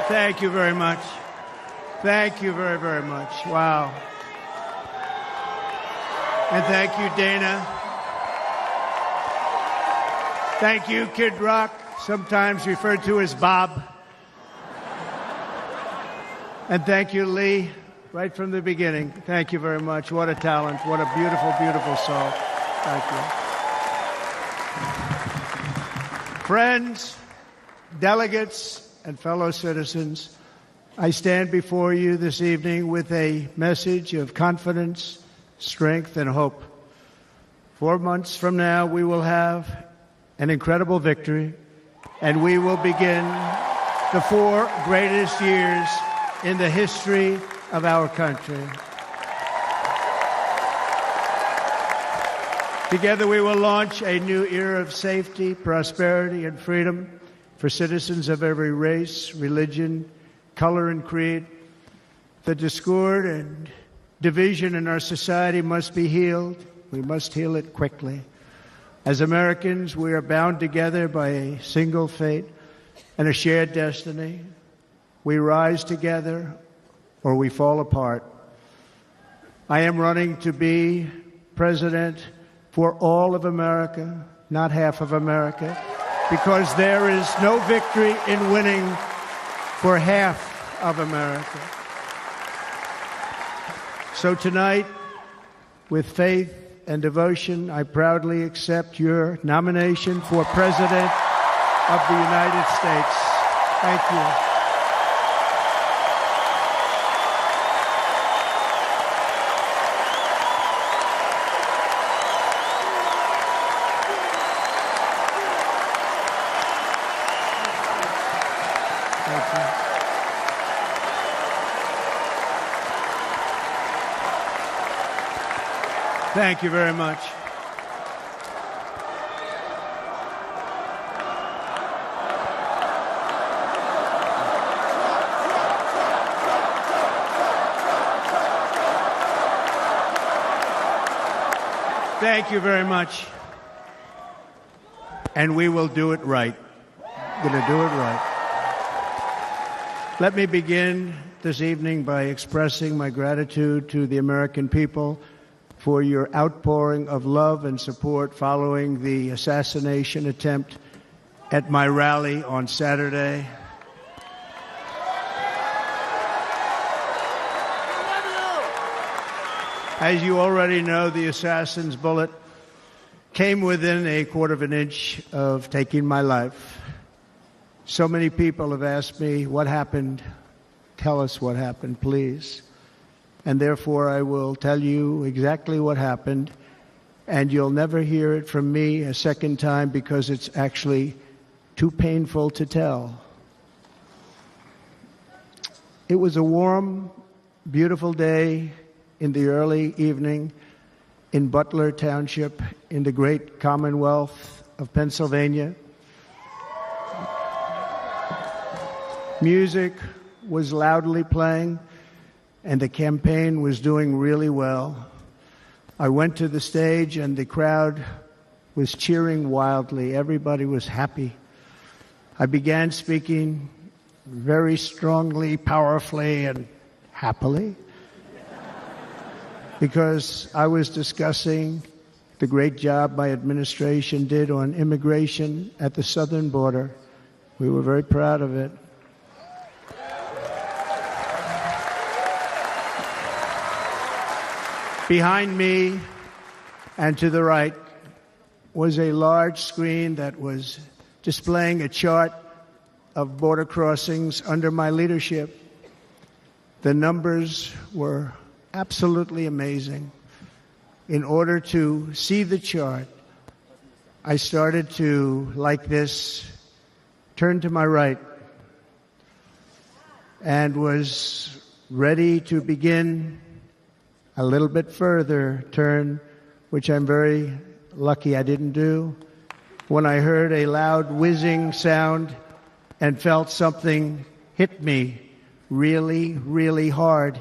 Thank you very much. Thank you very, very much. Wow. And thank you, Dana. Thank you, Kid Rock, sometimes referred to as Bob. And thank you, Lee, right from the beginning. Thank you very much. What a talent. What a beautiful, beautiful soul. Thank you. Friends, delegates, and fellow citizens, I stand before you this evening with a message of confidence, strength, and hope. 4 months from now, we will have an incredible victory, and we will begin the 4 greatest years in the history of our country. Together, we will launch a new era of safety, prosperity, and freedom for citizens of every race, religion, color, and creed. The discord and division in our society must be healed. We must heal it quickly. As Americans, we are bound together by a single fate and a shared destiny. We rise together or we fall apart. I am running to be president for all of America, not half of America, because there is no victory in winning for half of America. So tonight, with faith and devotion, I proudly accept your nomination for President of the United States. Thank you. Thank you very much. Thank you very much. And we will do it right. We're going to do it right. Let me begin this evening by expressing my gratitude to the American people for your outpouring of love and support following the assassination attempt at my rally on Saturday. As you already know, the assassin's bullet came within a quarter of an inch of taking my life. So many people have asked me, what happened? Tell us what happened, please. And therefore, I will tell you exactly what happened, and you'll never hear it from me a second time because it's actually too painful to tell. It was a warm, beautiful day in the early evening in Butler Township in the great Commonwealth of Pennsylvania. Music was loudly playing, and the campaign was doing really well. I went to the stage, and the crowd was cheering wildly. Everybody was happy. I began speaking very strongly, powerfully, and happily because I was discussing the great job my administration did on immigration at the southern border. We were very proud of it. Behind me and to the right was a large screen that was displaying a chart of border crossings under my leadership. The numbers were absolutely amazing. In order to see the chart, I started to, like this, turn to my right and was ready to begin a little bit further turn, which I'm very lucky I didn't do, when I heard a loud whizzing sound and felt something hit me really, really hard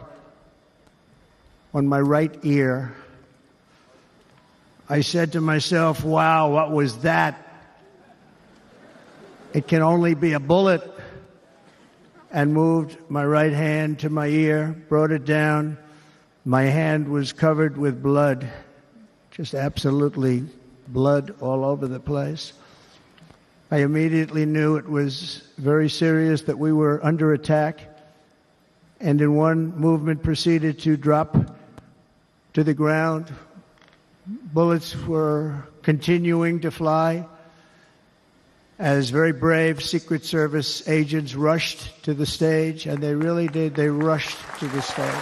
on my right ear. I said to myself, wow, what was that? It can only be a bullet. and moved my right hand to my ear, brought it down. My hand was covered with blood, just absolutely blood all over the place. I immediately knew it was very serious, that we were under attack, and in one movement proceeded to drop to the ground. Bullets were continuing to fly as very brave Secret Service agents rushed to the stage, and they really did. They rushed to the stage.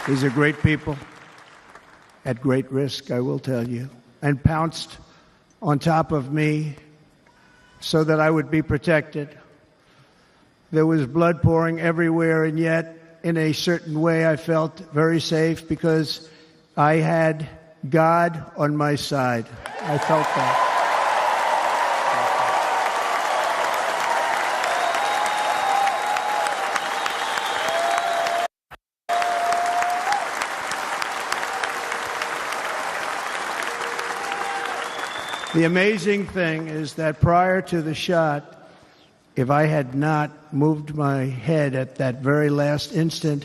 These are great people at great risk, I will tell you, and pounced on top of me so that I would be protected. There was blood pouring everywhere, and yet, in a certain way, I felt very safe because I had God on my side. I felt that. The amazing thing is that prior to the shot, if I had not moved my head at that very last instant,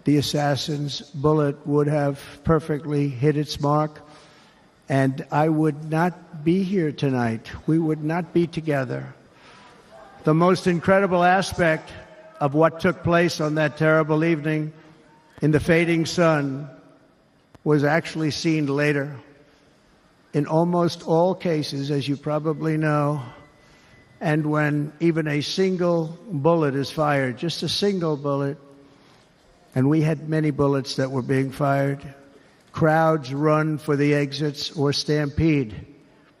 the assassin's bullet would have perfectly hit its mark, and I would not be here tonight. We would not be together. The most incredible aspect of what took place on that terrible evening in the fading sun was actually seen later. In almost all cases, as you probably know, and when even a single bullet is fired, just a single bullet, and we had many bullets that were being fired, crowds run for the exits or stampede,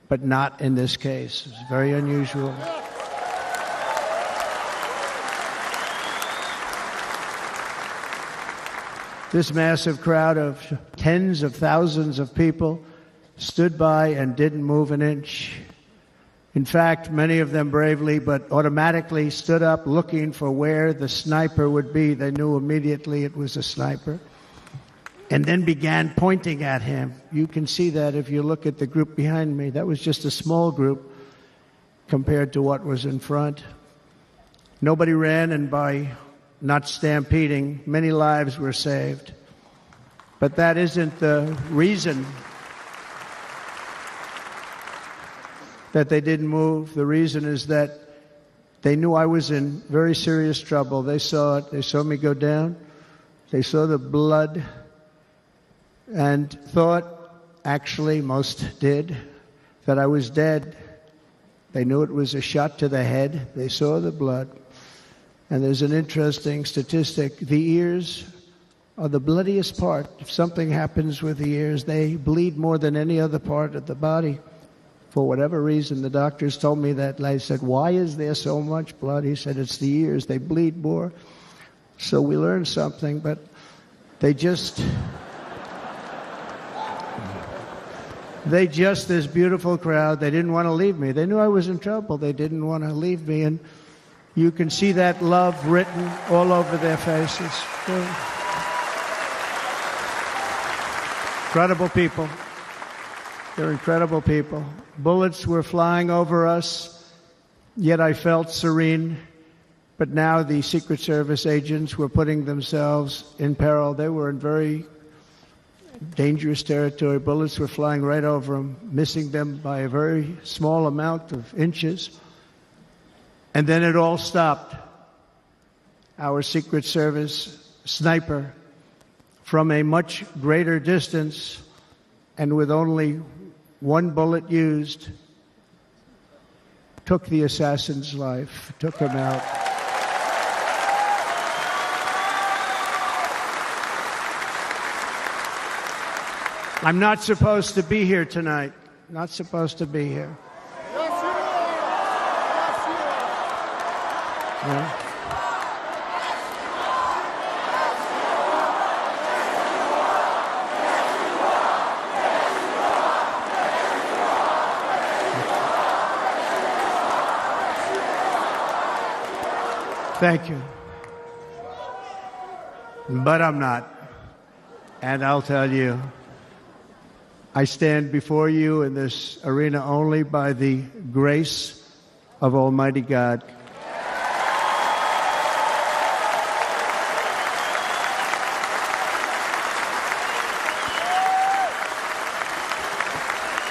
but not in this case. It's very unusual. This massive crowd of tens of thousands of people stood by and didn't move an inch. In fact, many of them bravely but automatically stood up looking for where the sniper would be. They knew immediately it was a sniper, and then began pointing at him. You can see that if you look at the group behind me. That was just a small group compared to what was in front. Nobody ran, and by not stampeding, many lives were saved. But that isn't the reason that they didn't move. The reason is that they knew I was in very serious trouble. They saw it. They saw me go down. They saw the blood and thought, actually most did, that I was dead. They knew it was a shot to the head. They saw the blood. And there's an interesting statistic. The ears are the bloodiest part. If something happens with the ears, they bleed more than any other part of the body. For whatever reason, the doctors told me that. I said, why is there so much blood? He said, it's the ears. They bleed more. So we learned something, but they just, this beautiful crowd, they didn't want to leave me. They knew I was in trouble. They didn't want to leave me. And you can see that love written all over their faces. Incredible people. They're incredible people. Bullets were flying over us, yet I felt serene. But now the Secret Service agents were putting themselves in peril. They were in very dangerous territory. Bullets were flying right over them, missing them by a very small amount of inches. And then it all stopped. Our Secret Service sniper, from a much greater distance and with only one bullet used, took the assassin's life, took him out. I'm not supposed to be here tonight. Not supposed to be here. Yeah. Thank you. But I'm not. And I'll tell you, I stand before you in this arena only by the grace of Almighty God.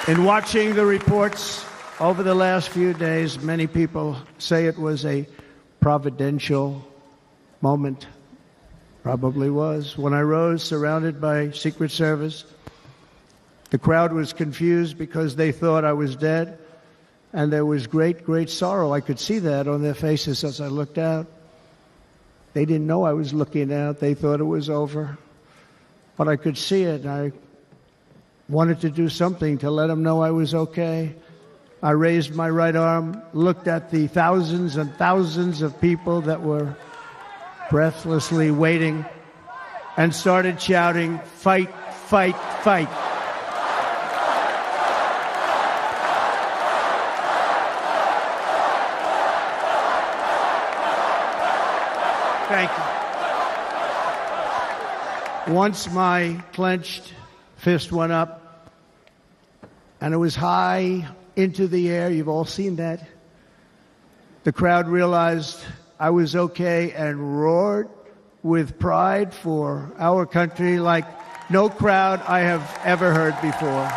In watching the reports over the last few days, many people say it was a providential moment. Probably was. When I rose, surrounded by Secret Service, the crowd was confused because they thought I was dead, and there was great, great sorrow. I could see that on their faces as I looked out. They didn't know I was looking out. They thought it was over. But I could see it, and I wanted to do something to let them know I was okay. I raised my right arm, looked at the thousands and thousands of people that were breathlessly waiting, and started shouting, "Fight, fight, fight." Thank you. Once my clenched fist went up, and it was high into the air. You've all seen that. The crowd realized I was okay and roared with pride for our country like no crowd I have ever heard before.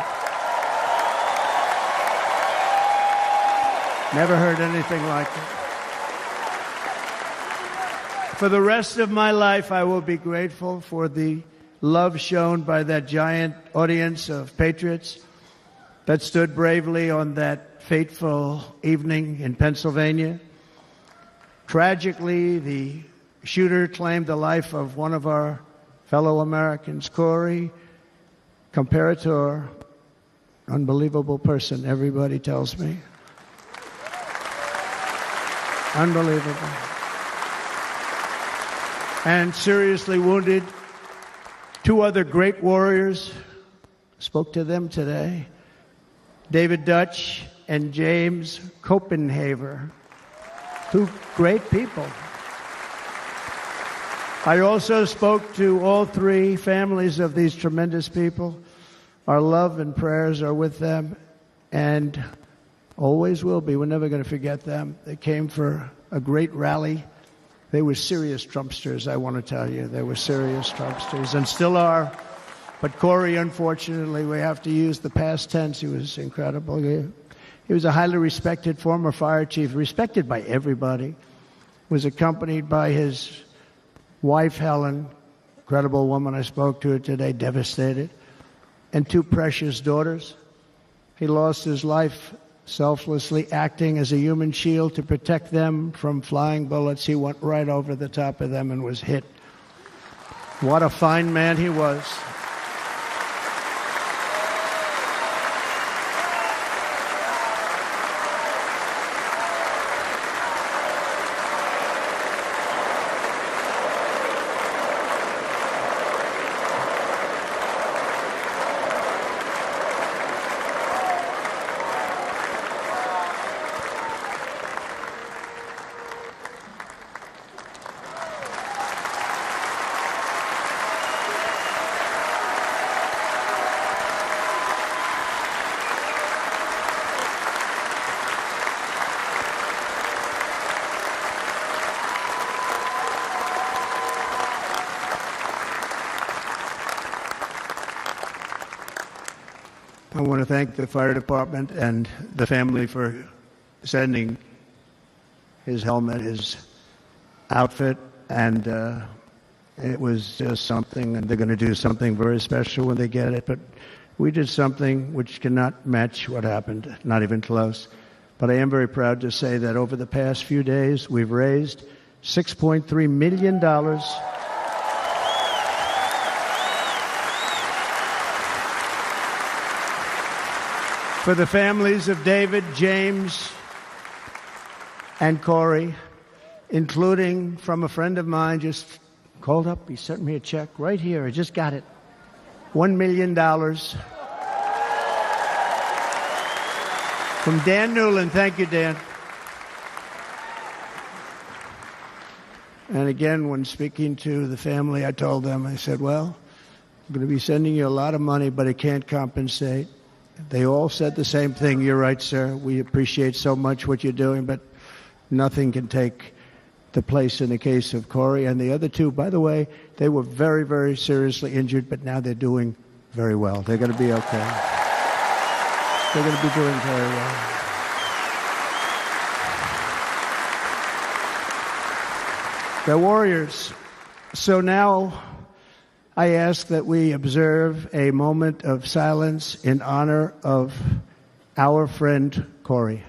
Never heard anything like it. For the rest of my life, I will be grateful for the love shown by that giant audience of patriots that stood bravely on that fateful evening in Pennsylvania. Tragically, the shooter claimed the life of one of our fellow Americans, Corey Comparator. Unbelievable person, everybody tells me. Unbelievable. And seriously wounded, two other great warriors. Spoke to them today. David Dutch and James Copenhaver. Two great people. I also spoke to all three families of these tremendous people. Our love and prayers are with them and always will be. We're never going to forget them. They came for a great rally. They were serious Trumpsters, I want to tell you. They were serious Trumpsters and still are. But Corey, unfortunately, we have to use the past tense. He was incredible. He was a highly respected former fire chief, respected by everybody. Was accompanied by his wife, Helen, incredible woman. I spoke to her today, devastated, and two precious daughters. He lost his life selflessly acting as a human shield to protect them from flying bullets. He went right over the top of them and was hit. What a fine man he was. I want to thank the fire department and the family for sending his helmet, his outfit, and it was just something, and they're going to do something very special when they get it. But we did something which cannot match what happened, not even close. But I am very proud to say that over the past few days, we've raised $6.3 million for the families of David, James, and Corey, including from a friend of mine just called up. He sent me a check right here. I just got it. $1 million from Dan Newland. Thank you, Dan. And again, when speaking to the family, I told them, I said, well, I'm going to be sending you a lot of money, but it can't compensate. They all said the same thing. You're right, sir. We appreciate so much what you're doing, but nothing can take the place in the case of Corey. And the other two, by the way, they were very, very seriously injured, but now they're doing very well. They're going to be okay. They're going to be doing very well. They're warriors. So now I ask that we observe a moment of silence in honor of our friend Corey.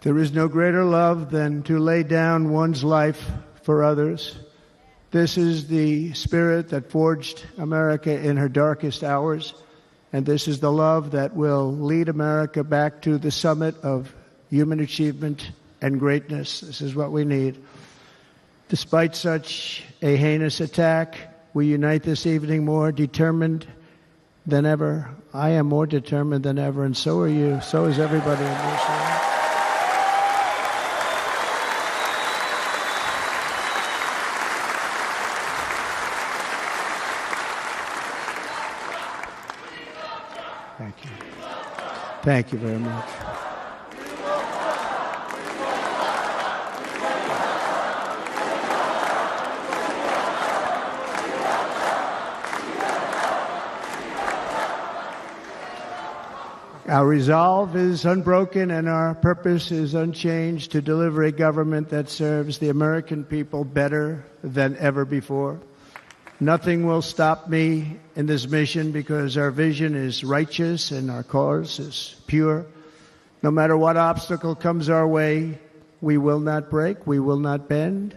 There is no greater love than to lay down one's life for others. This is the spirit that forged America in her darkest hours, and this is the love that will lead America back to the summit of human achievement and greatness. This is what we need. Despite such a heinous attack, we unite this evening more determined than ever. I am more determined than ever, and so are you. So is everybody in this room. Thank you. Thank you very much. Our resolve is unbroken and our purpose is unchanged to deliver a government that serves the American people better than ever before. Nothing will stop me in this mission because our vision is righteous and our cause is pure. No matter what obstacle comes our way, we will not break, we will not bend,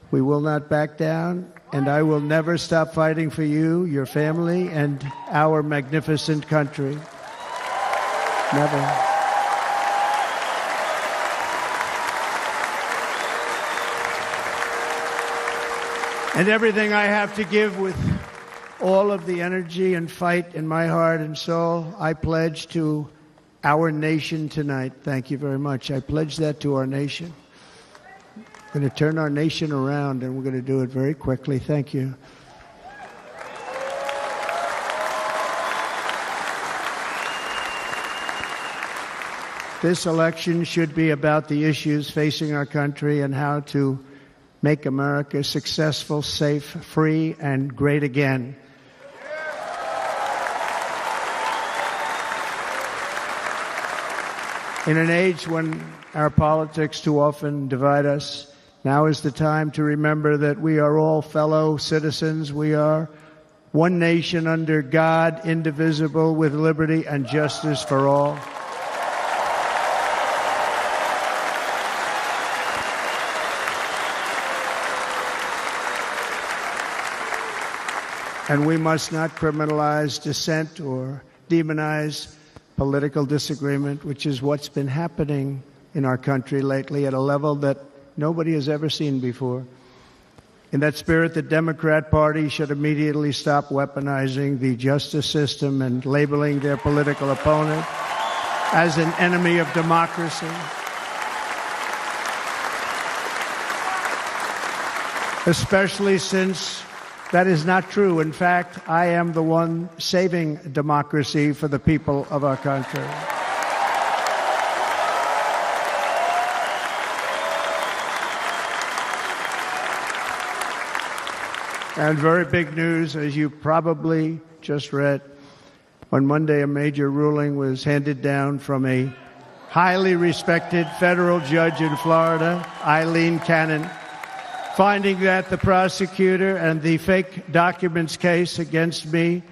we will not back down, and I will never stop fighting for you, your family, and our magnificent country. Never. And everything I have to give with all of the energy and fight in my heart and soul, I pledge to our nation tonight. Thank you very much. I pledge that to our nation. We're going to turn our nation around, and we're going to do it very quickly. Thank you. This election should be about the issues facing our country and how to make America successful, safe, free, and great again. In an age when our politics too often divide us, now is the time to remember that we are all fellow citizens. We are one nation under God, indivisible, with liberty and justice for all. And we must not criminalize dissent or demonize political disagreement, which is what's been happening in our country lately at a level that nobody has ever seen before. In that spirit, the Democrat Party should immediately stop weaponizing the justice system and labeling their political opponent as an enemy of democracy. Especially since that is not true. In fact, I am the one saving democracy for the people of our country. And very big news, as you probably just read, on Monday a major ruling was handed down from a highly respected federal judge in Florida, Aileen Cannon, finding that the prosecutor and the fake documents case against me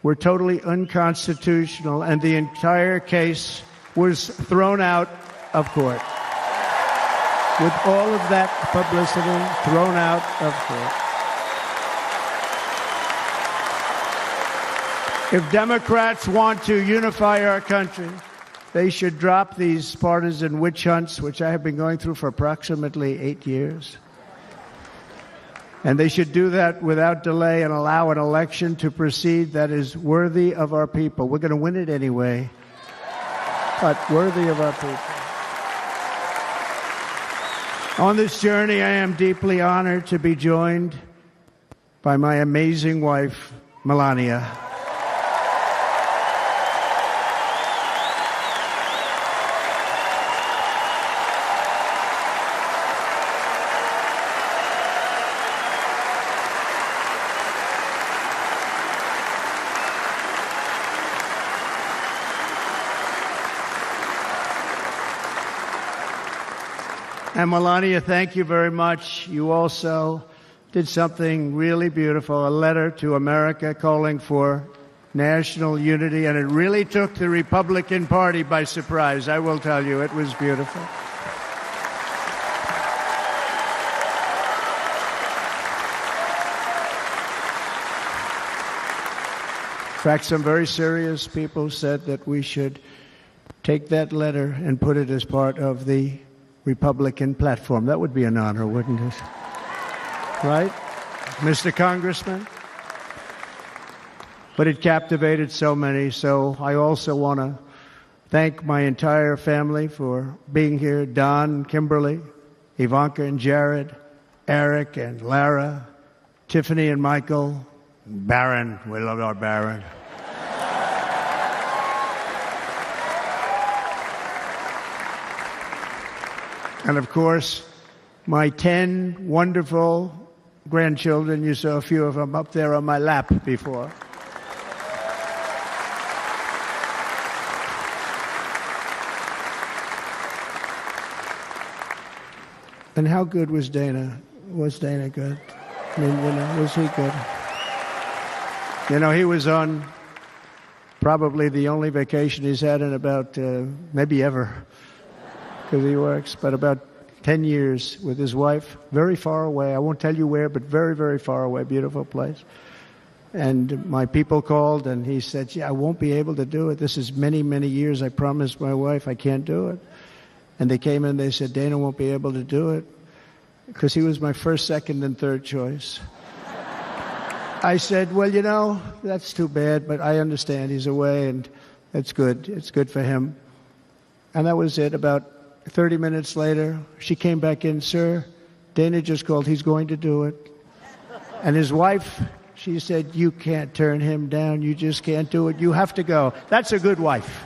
were totally unconstitutional, and the entire case was thrown out of court. With all of that publicity, thrown out of court. If Democrats want to unify our country, they should drop these partisan witch hunts, which I have been going through for approximately 8 years. And they should do that without delay and allow an election to proceed that is worthy of our people. We're going to win it anyway, but worthy of our people. On this journey, I am deeply honored to be joined by my amazing wife, Melania. And Melania, thank you very much. You also did something really beautiful, a letter to America calling for national unity, and it really took the Republican Party by surprise. I will tell you, it was beautiful. In fact, some very serious people said that we should take that letter and put it as part of the Republican platform. That would be an honor, wouldn't it? Right, Mr. Congressman? But it captivated so many, so I also want to thank my entire family for being here. Don, Kimberly, Ivanka and Jared, Eric and Lara, Tiffany and Michael, Barron. We love our Barron. And of course, my 10 wonderful grandchildren. You saw a few of them up there on my lap before. And how good was Dana? Was Dana good? I mean, was he good? He was on probably the only vacation he's had in about, maybe ever, because he works, but about 10 years with his wife, very far away. I won't tell you where, but very, very far away, beautiful place. And my people called, and he said, I won't be able to do it. This is many, many years. I promised my wife I can't do it. And they came in, they said, Dana won't be able to do it, because he was my first, second, and third choice. I said, well, that's too bad, but I understand he's away, and it's good. It's good for him. And that was it. About 30 minutes later, she came back in, sir, Dana just called, he's going to do it. And his wife, she said, you can't turn him down, you just can't do it, you have to go. That's a good wife.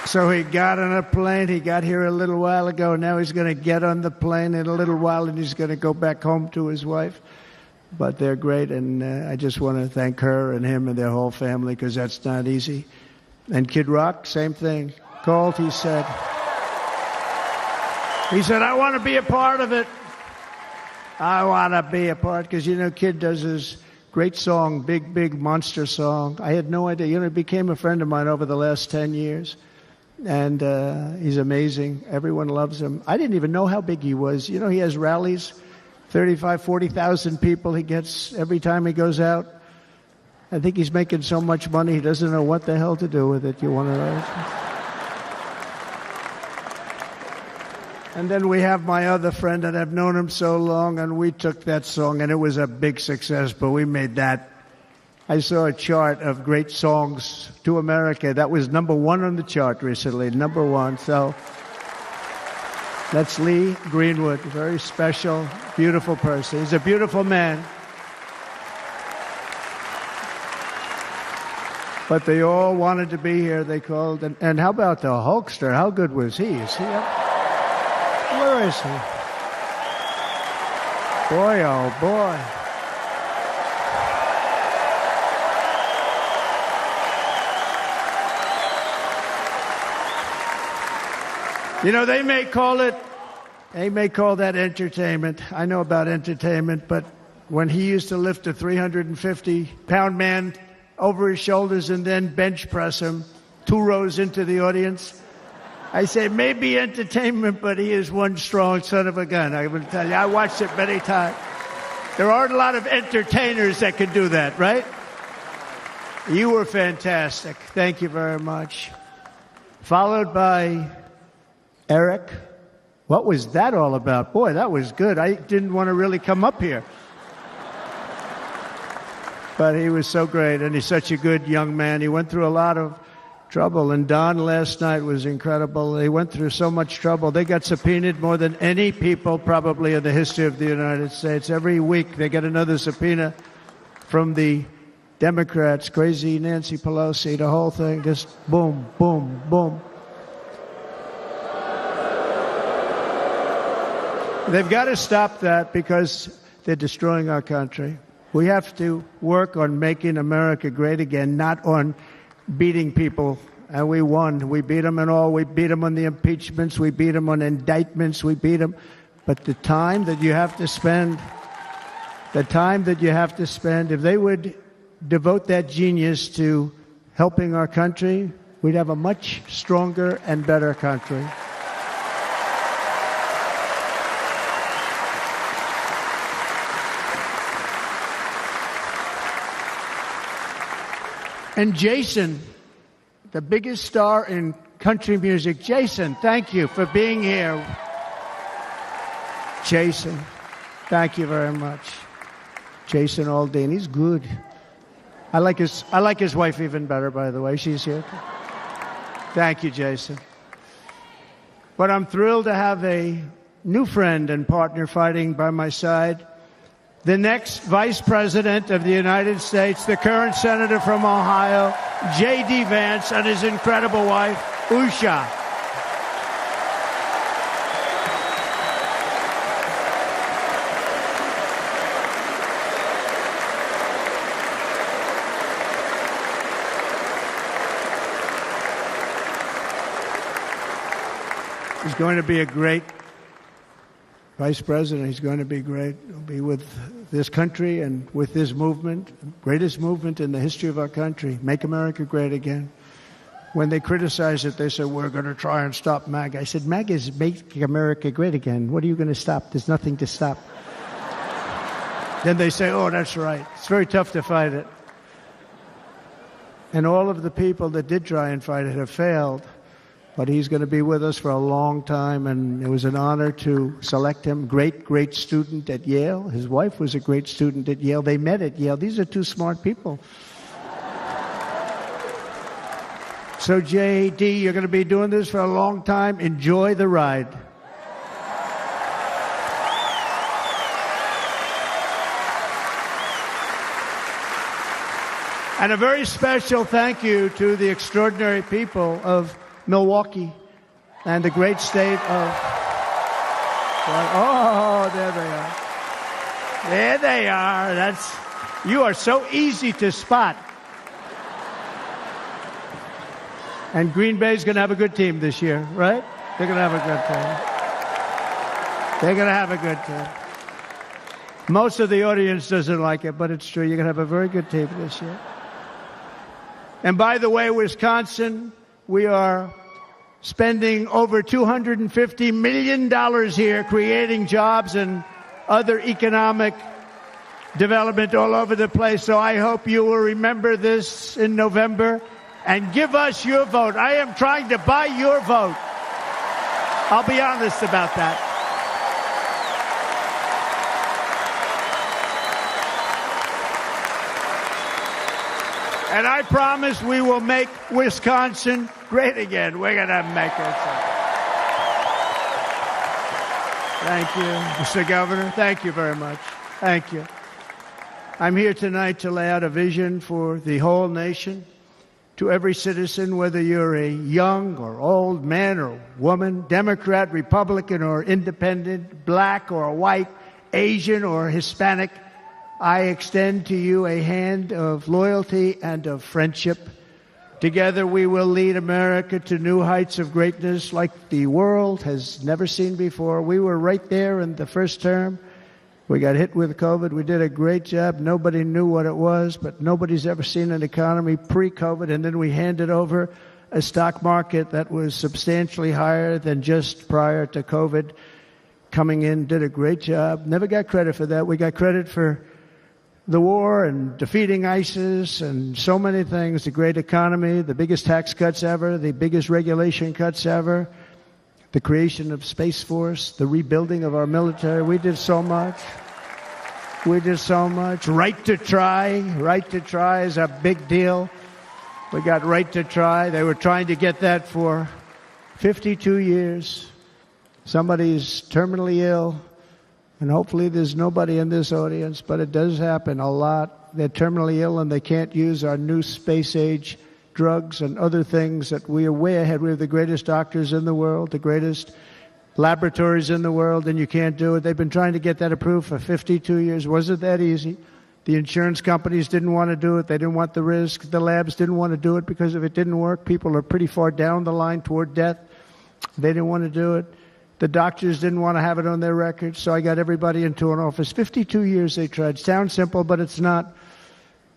So he got on a plane. He got here a little while ago. Now he's going to get on the plane in a little while, and he's going to go back home to his wife. But they're great, and I just want to thank her and him and their whole family, because that's not easy. And Kid Rock, same thing. Called, he said, I want to be a part of it. I want to be a part, because, Kid does his great song, Big, Big Monster song. I had no idea. He became a friend of mine over the last 10 years. And he's amazing. Everyone loves him. I didn't even know how big he was. He has rallies, 35, 40,000 people he gets every time he goes out. I think he's making so much money he doesn't know what the hell to do with it. You want to know? And then we have my other friend, and I've known him so long, and we took that song, and it was a big success, but we made that. I saw a chart of great songs to America. That was #1 on the chart recently, #1. So that's Lee Greenwood, a very special, beautiful person. He's a beautiful man. But they all wanted to be here. They called. And how about the Hulkster? How good was he? Is he up? Where is he? Boy, oh boy. They may call that entertainment. I know about entertainment, but when he used to lift a 350-pound man over his shoulders and then bench press him 2 rows into the audience, I say, maybe entertainment, but he is one strong son of a gun. I will tell you, I watched it many times. There aren't a lot of entertainers that can do that, right? You were fantastic. Thank you very much. Followed by Eric. What was that all about? Boy, that was good. I didn't want to really come up here. But he was so great, and he's such a good young man. He went through a lot of trouble, and Don last night was incredible. They went through so much trouble. They got subpoenaed more than any people probably in the history of the United States. Every week they get another subpoena from the Democrats, crazy Nancy Pelosi, the whole thing, just boom, boom, boom. They've got to stop that because they're destroying our country. We have to work on making America great again, not on beating people. And we won. We beat them in all. We beat them on the impeachments. We beat them on indictments. We beat them. But the time that you have to spend, if they would devote that genius to helping our country, we'd have a much stronger and better country. And Jason, the biggest star in country music. Jason, thank you for being here. Jason, thank you very much. Jason Aldean, he's good. I like his wife even better, by the way. She's here. Thank you, Jason. But I'm thrilled to have a new friend and partner fighting by my side. The next Vice President of the United States, the current Senator from Ohio, J.D. Vance, and his incredible wife, Usha. He's going to be a great Vice President. He's going to be great. He'll be with this country and with this movement, greatest movement in the history of our country, Make America Great Again. When they criticize it, they say, we're going to try and stop MAGA. I said, MAGA is Make America Great Again. What are you going to stop? There's nothing to stop. Then they say, oh, that's right. It's very tough to fight it. And all of the people that did try and fight it have failed. But he's going to be with us for a long time, and it was an honor to select him. Great, great student at Yale. His wife was a great student at Yale. They met at Yale. These are two smart people. So, J.D., you're going to be doing this for a long time. Enjoy the ride. And a very special thank you to the extraordinary people of Milwaukee and the great state of... Oh, there they are. There they are. You are so easy to spot. And Green Bay's going to have a good team this year, right? They're going to have a good team. They're going to have a good team. Most of the audience doesn't like it, but it's true. You're going to have a very good team this year. And by the way, Wisconsin, we are spending over $250 million here creating jobs and other economic development all over the place. So I hope you will remember this in November and give us your vote. I am trying to buy your vote. I'll be honest about that. And I promise we will make Wisconsin great again. We're going to make it. Thank you, Mr. Governor. Thank you very much. Thank you. I'm here tonight to lay out a vision for the whole nation, to every citizen, whether you're a young or old man or woman, Democrat, Republican, or independent, black or white, Asian or Hispanic. I extend to you a hand of loyalty and of friendship. Together we will lead America to new heights of greatness like the world has never seen before. We were right there in the first term. We got hit with COVID. We did a great job. Nobody knew what it was, but nobody's ever seen an economy pre-COVID. And then we handed over a stock market that was substantially higher than just prior to COVID. Coming in, did a great job. Never got credit for that. We got credit for the war and defeating ISIS and so many things, the great economy, the biggest tax cuts ever, the biggest regulation cuts ever, the creation of Space Force, the rebuilding of our military. We did so much. We did so much. Right to try. Right to try is a big deal. We got right to try. They were trying to get that for 52 years. Somebody's terminally ill, and hopefully there's nobody in this audience, but it does happen a lot. They're terminally ill and they can't use our new space-age drugs and other things that we are way ahead. We have the greatest doctors in the world, the greatest laboratories in the world, and you can't do it. They've been trying to get that approved for 52 years. Wasn't that easy? The insurance companies didn't want to do it. They didn't want the risk. The labs didn't want to do it because if it didn't work, people are pretty far down the line toward death. They didn't want to do it. The doctors didn't want to have it on their records, so I got everybody into an office. 52 years they tried. Sounds simple, but it's not.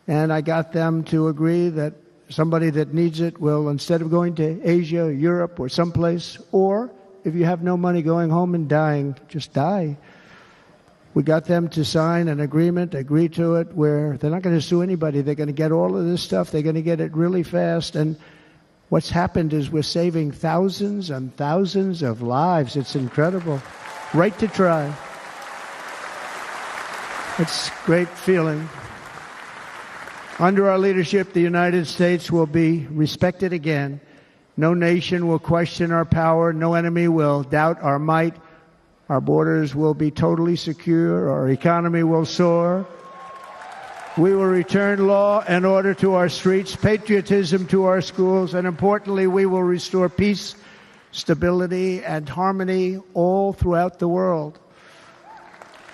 And I got them to agree that somebody that needs it will, instead of going to Asia, Europe, or someplace, or if you have no money, going home and dying, just die. We got them to sign an agreement, agree to it, where they're not going to sue anybody. They're going to get all of this stuff. They're going to get it really fast. And what's happened is we're saving thousands and thousands of lives. It's incredible. Right to try. It's a great feeling. Under our leadership, the United States will be respected again. No nation will question our power. No enemy will doubt our might. Our borders will be totally secure. Our economy will soar. We will return law and order to our streets, patriotism to our schools, and importantly, we will restore peace, stability, and harmony all throughout the world.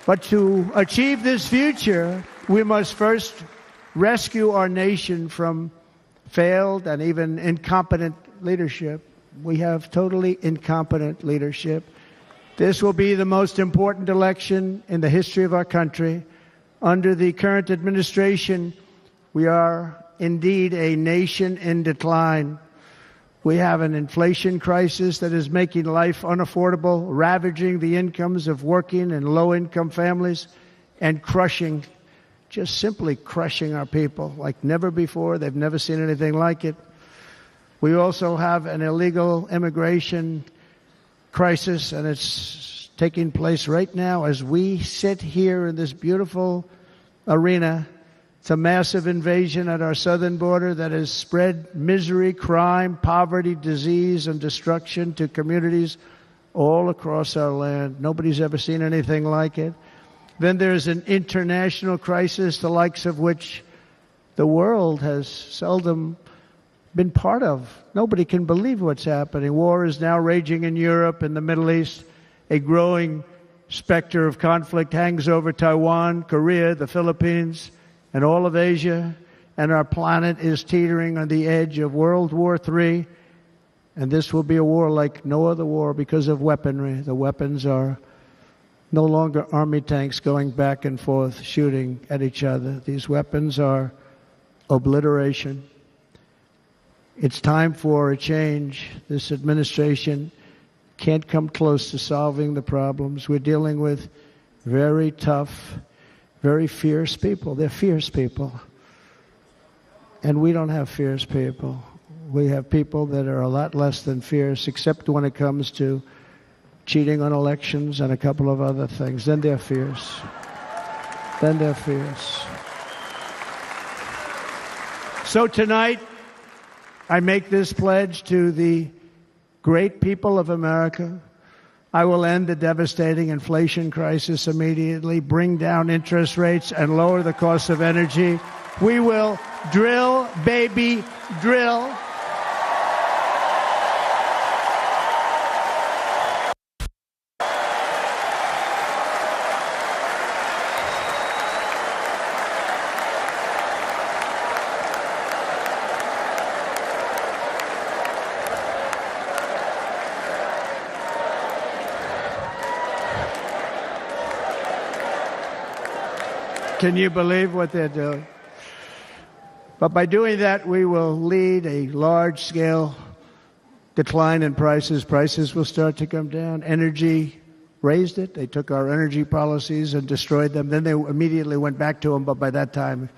But to achieve this future, we must first rescue our nation from failed and even incompetent leadership. We have totally incompetent leadership. This will be the most important election in the history of our country. Under the current administration, we are indeed a nation in decline. We have an inflation crisis that is making life unaffordable, ravaging the incomes of working and low-income families, and crushing, just simply crushing our people like never before. They've never seen anything like it. We also have an illegal immigration crisis, and it's taking place right now as we sit here in this beautiful arena. It's a massive invasion at our southern border that has spread misery, crime, poverty, disease, and destruction to communities all across our land. Nobody's ever seen anything like it. Then there's an international crisis, the likes of which the world has seldom been part of. Nobody can believe what's happening. War is now raging in Europe and the Middle East. A growing specter of conflict hangs over Taiwan, Korea, the Philippines, and all of Asia. And our planet is teetering on the edge of World War III. And this will be a war like no other war because of weaponry. The weapons are no longer army tanks going back and forth shooting at each other. These weapons are obliteration. It's time for a change. This administration can't come close to solving the problems. We're dealing with very tough, very fierce people. They're fierce people. And we don't have fierce people. We have people that are a lot less than fierce, except when it comes to cheating on elections and a couple of other things. Then they're fierce. Then they're fierce. So tonight, I make this pledge to the great people of America. I will end the devastating inflation crisis immediately, bring down interest rates, and lower the cost of energy. We will drill, baby, drill. Can you believe what they're doing? But by doing that, we will lead a large-scale decline in prices. Prices will start to come down. Energy raised it. They took our energy policies and destroyed them. Then they immediately went back to them, but by that time,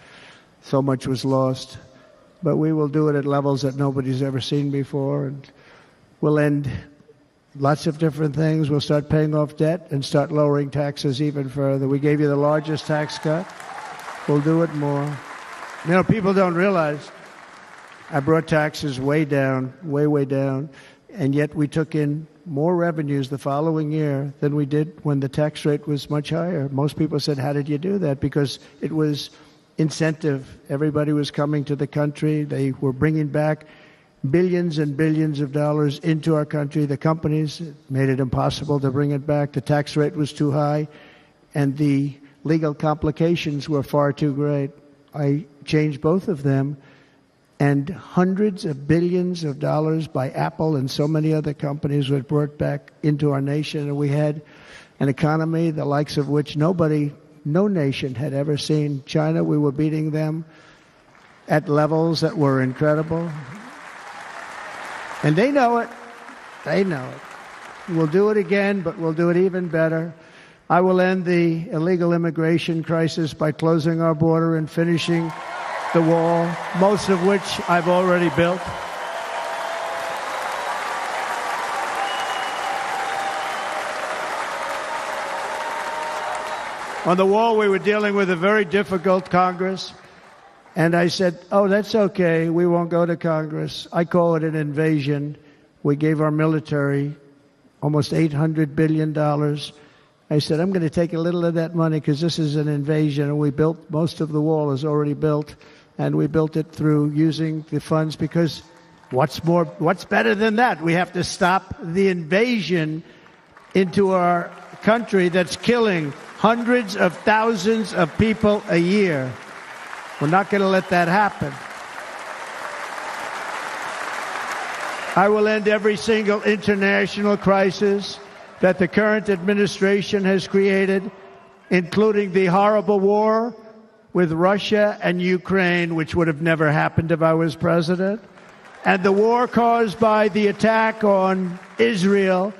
so much was lost. But we will do it at levels that nobody's ever seen before, and we'll end lots of different things. We'll start paying off debt and start lowering taxes even further. We gave you the largest tax cut. We'll do it more. You know, people don't realize I brought taxes way down, way down, and yet we took in more revenues the following year than we did when the tax rate was much higher. Most people said, how did you do that? Because it was incentive. Everybody was coming to the country. They were bringing back billions and billions of dollars into our country. The companies made it impossible to bring it back. The tax rate was too high, and the legal complications were far too great. I changed both of them, and hundreds of billions of dollars by Apple and so many other companies were brought back into our nation, and we had an economy the likes of which no nation had ever seen. China, we were beating them at levels that were incredible. And they know it. They know it. We'll do it again, but we'll do it even better. I will end the illegal immigration crisis by closing our border and finishing the wall, most of which I've already built. On the wall, we were dealing with a very difficult Congress, and I said, oh, that's okay, we won't go to Congress. I call it an invasion. We gave our military almost $800 billion. I said, I'm going to take a little of that money because this is an invasion, and we built, most of the wall is already built, and we built it through using the funds because what's better than that? We have to stop the invasion into our country that's killing hundreds of thousands of people a year. We're not going to let that happen. I will end every single international crisis that the current administration has created, including the horrible war with Russia and Ukraine, which would have never happened if I was president, and the war caused by the attack on Israel,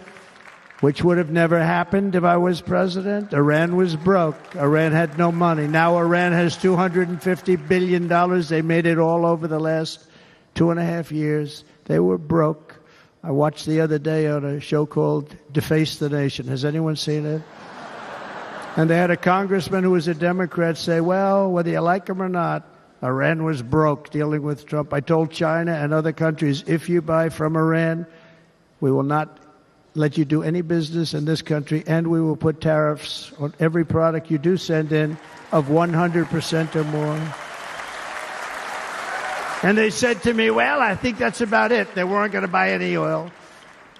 which would have never happened if I was president. Iran was broke. Iran had no money. Now Iran has $250 billion. They made it all over the last 2.5 years. They were broke. I watched the other day on a show called Deface the Nation. Has anyone seen it? And they had a congressman who was a Democrat say, well, whether you like him or not, Iran was broke dealing with Trump. I told China and other countries, if you buy from Iran, we will not let you do any business in this country, and we will put tariffs on every product you do send in of 100% or more. And they said to me, well, I think that's about it. They weren't going to buy any oil.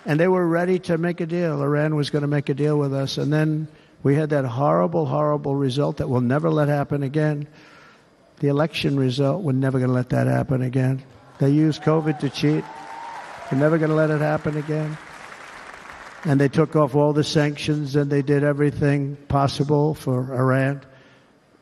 And they were ready to make a deal. Iran was going to make a deal with us. And then we had that horrible, horrible result that we'll never let happen again. The election result, we're never going to let that happen again. They used COVID to cheat. We're never going to let it happen again. And they took off all the sanctions, and they did everything possible for Iran.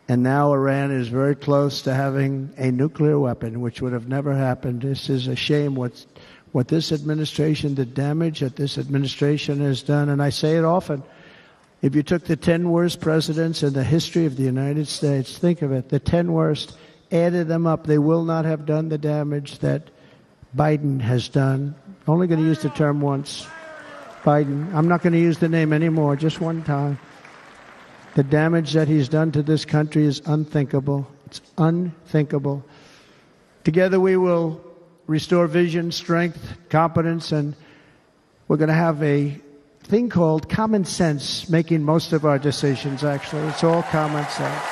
And now Iran is very close to having a nuclear weapon, which would have never happened. This is a shame what this administration, the damage that this administration has done. And I say it often. If you took the 10 worst presidents in the history of the United States, think of it, the 10 worst, added them up, they will not have done the damage that Biden has done. Only going to use the term once. Biden. I'm not going to use the name anymore, just one time. The damage that he's done to this country is unthinkable. It's unthinkable. Together we will restore vision, strength, competence, and we're going to have a thing called common sense making most of our decisions, actually. It's all common sense.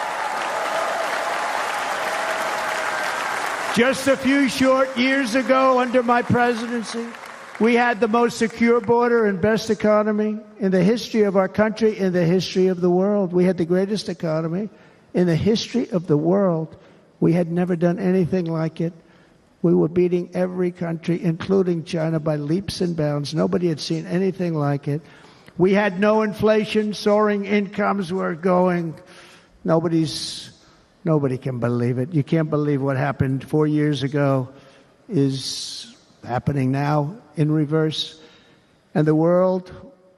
Just a few short years ago, under my presidency, we had the most secure border and best economy in the history of our country, in the history of the world. We had the greatest economy in the history of the world. We had never done anything like it. We were beating every country, including China, by leaps and bounds. Nobody had seen anything like it. We had no inflation. Soaring incomes were going. Nobody can believe it. You can't believe what happened 4 years ago is happening now in reverse. And the world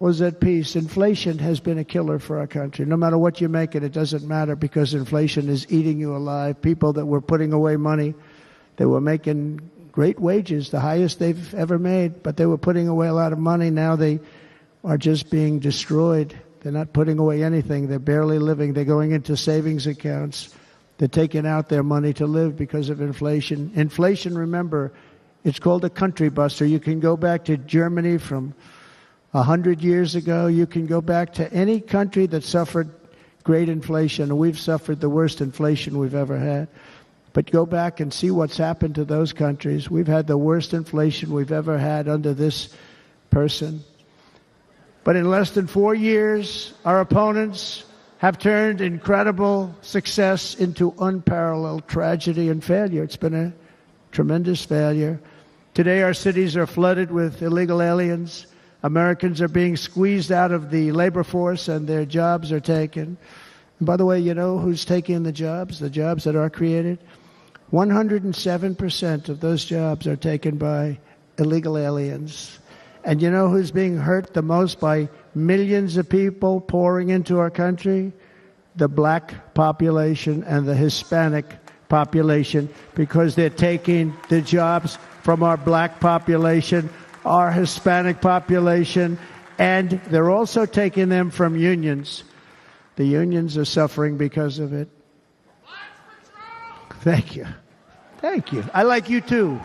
was at peace. Inflation has been a killer for our country. No matter what you make it, it doesn't matter because inflation is eating you alive. People that were putting away money, they were making great wages, the highest they've ever made, but they were putting away a lot of money. Now they are just being destroyed. They're not putting away anything. They're barely living. They're going into savings accounts. They're taking out their money to live because of inflation. Inflation, remember, it's called a country buster. You can go back to Germany from 100 years ago. You can go back to any country that suffered great inflation. We've suffered the worst inflation we've ever had. But go back and see what's happened to those countries. We've had the worst inflation we've ever had under this person. But in less than 4 years, our opponents have turned incredible success into unparalleled tragedy and failure. It's been a tremendous failure. Today, our cities are flooded with illegal aliens. Americans are being squeezed out of the labor force and their jobs are taken. And by the way, you know who's taking the jobs that are created? 107% of those jobs are taken by illegal aliens. And you know who's being hurt the most by millions of people pouring into our country? The black population and the Hispanic population, because they're taking the jobs from our black population, our Hispanic population, and they're also taking them from unions. The unions are suffering because of it. Thank you. Thank you. I like you too.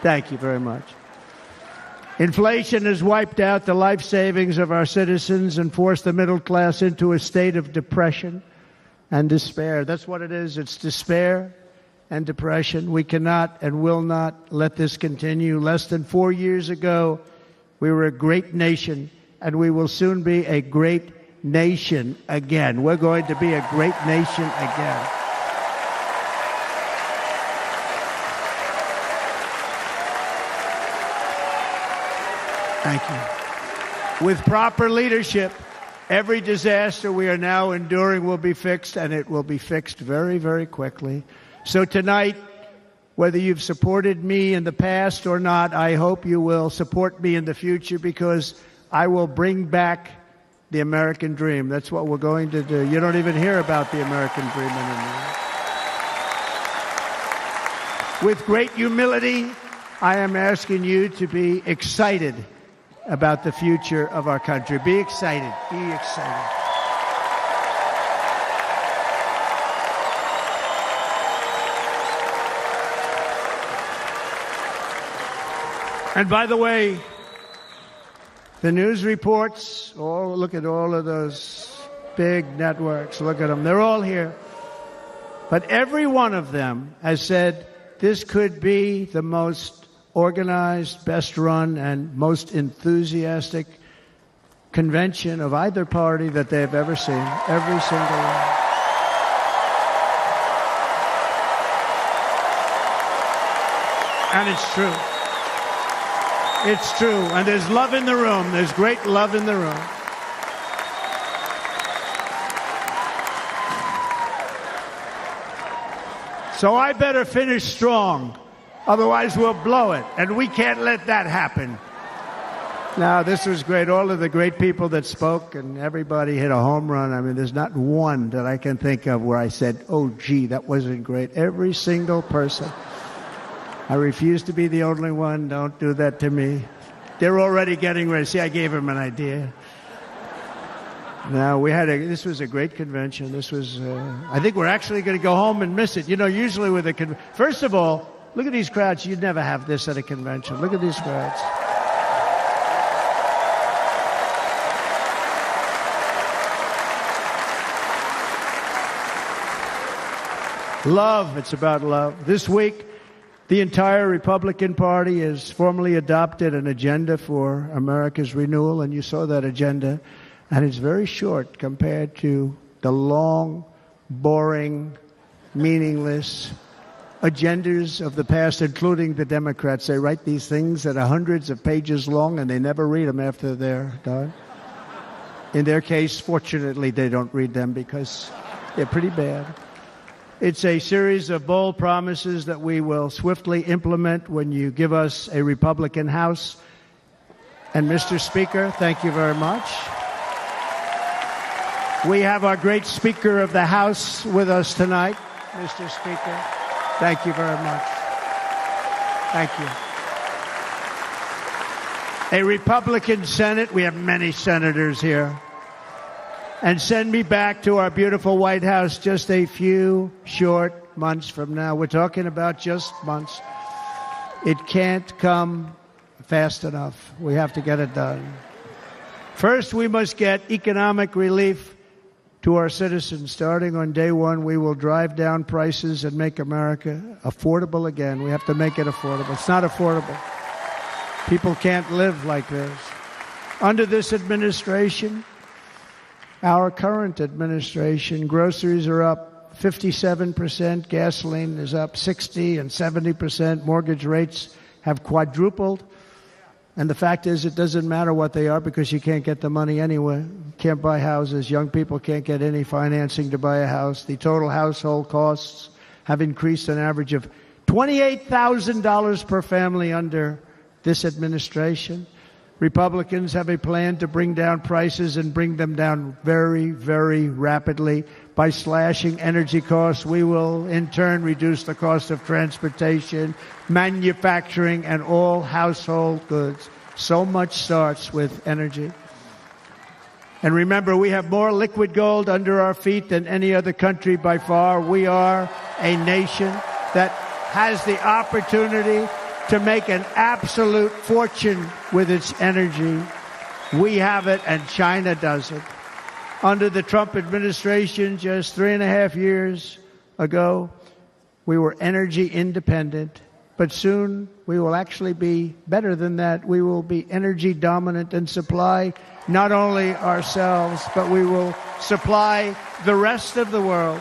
Thank you very much. Inflation has wiped out the life savings of our citizens and forced the middle class into a state of depression and despair. That's what it is. It's despair and depression. We cannot and will not let this continue. Less than 4 years ago, we were a great nation, and we will soon be a great nation again. We're going to be a great nation again. Thank you. With proper leadership, every disaster we are now enduring will be fixed, and it will be fixed very, very quickly. So tonight, whether you've supported me in the past or not, I hope you will support me in the future, because I will bring back the American dream. That's what we're going to do. You don't even hear about the American dream anymore. With great humility, I am asking you to be excited about the future of our country. Be excited. Be excited. And by the way, the news reports, look at all of those big networks. Look at them. They're all here. But every one of them has said this could be the most organized, best run, and most enthusiastic convention of either party that they've ever seen. Every single one. And it's true. It's true. And there's love in the room. There's great love in the room. So I better finish strong. Otherwise, we'll blow it, and we can't let that happen. Now, this was great. All of the great people that spoke, and everybody hit a home run. I mean, there's not one that I can think of where I said, oh, gee, that wasn't great. Every single person. I refuse to be the only one. Don't do that to me. They're already getting ready. See, I gave them an idea. Now, this was a great convention. This was, I think we're actually going to go home and miss it. You know, usually with a first of all, look at these crowds. You'd never have this at a convention. Look at these crowds. Love. It's about love. This week, the entire Republican Party has formally adopted an agenda for America's renewal, and you saw that agenda. And it's very short compared to the long, boring, meaningless agendas of the past, including the Democrats. They write these things that are hundreds of pages long, and they never read them after they're done. In their case, fortunately, they don't read them because they're pretty bad. It's a series of bold promises that we will swiftly implement when you give us a Republican House And Mr. Speaker, thank you very much. We have our great Speaker of the House with us tonight. Mr. Speaker, thank you very much. Thank you. A Republican Senate, we have many senators here. And send me back to our beautiful White House just a few short months from now. We're talking about just months. It can't come fast enough. We have to get it done. First, we must get economic relief to our citizens. Starting on day one, we will drive down prices and make America affordable again. We have to make it affordable. It's not affordable. People can't live like this. Under this administration, our current administration, groceries are up 57%, gasoline is up 60 and 70%, mortgage rates have quadrupled. And the fact is, it doesn't matter what they are because you can't get the money anyway. You can't buy houses. Young people can't get any financing to buy a house. The total household costs have increased an average of $28,000 per family under this administration. Republicans have a plan to bring down prices and bring them down very, very rapidly. By slashing energy costs, we will in turn reduce the cost of transportation, manufacturing, and all household goods. So much starts with energy. And remember, we have more liquid gold under our feet than any other country by far. We are a nation that has the opportunity to make an absolute fortune with its energy. We have it, and China doesn't. Under the Trump administration, just 3.5 years ago, we were energy independent. But soon we will actually be better than that. We will be energy dominant and supply not only ourselves, but we will supply the rest of the world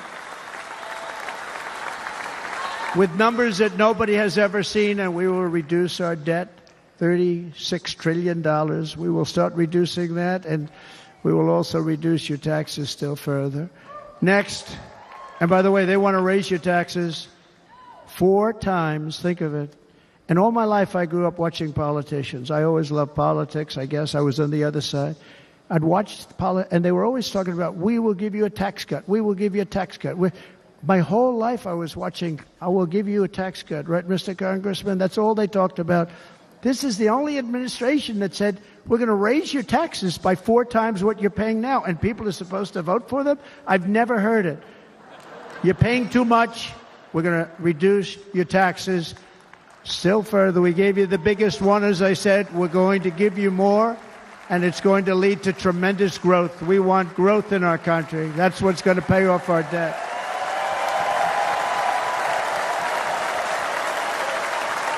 with numbers that nobody has ever seen, and we will reduce our debt, $36 trillion. We will start reducing that, and we will also reduce your taxes still further. Next, and by the way, they want to raise your taxes 4 times. Think of it. And all my life I grew up watching politicians. I always loved politics. I guess I was on the other side. I'd watch and they were always talking about, we will give you a tax cut. We will give you a tax cut. My whole life I was watching, I will give you a tax cut, right, Mr. Congressman? That's all they talked about. This is the only administration that said, we're going to raise your taxes by 4 times what you're paying now, and people are supposed to vote for them? I've never heard it. You're paying too much. We're going to reduce your taxes still further. We gave you the biggest one, as I said. We're going to give you more, and it's going to lead to tremendous growth. We want growth in our country. That's what's going to pay off our debt.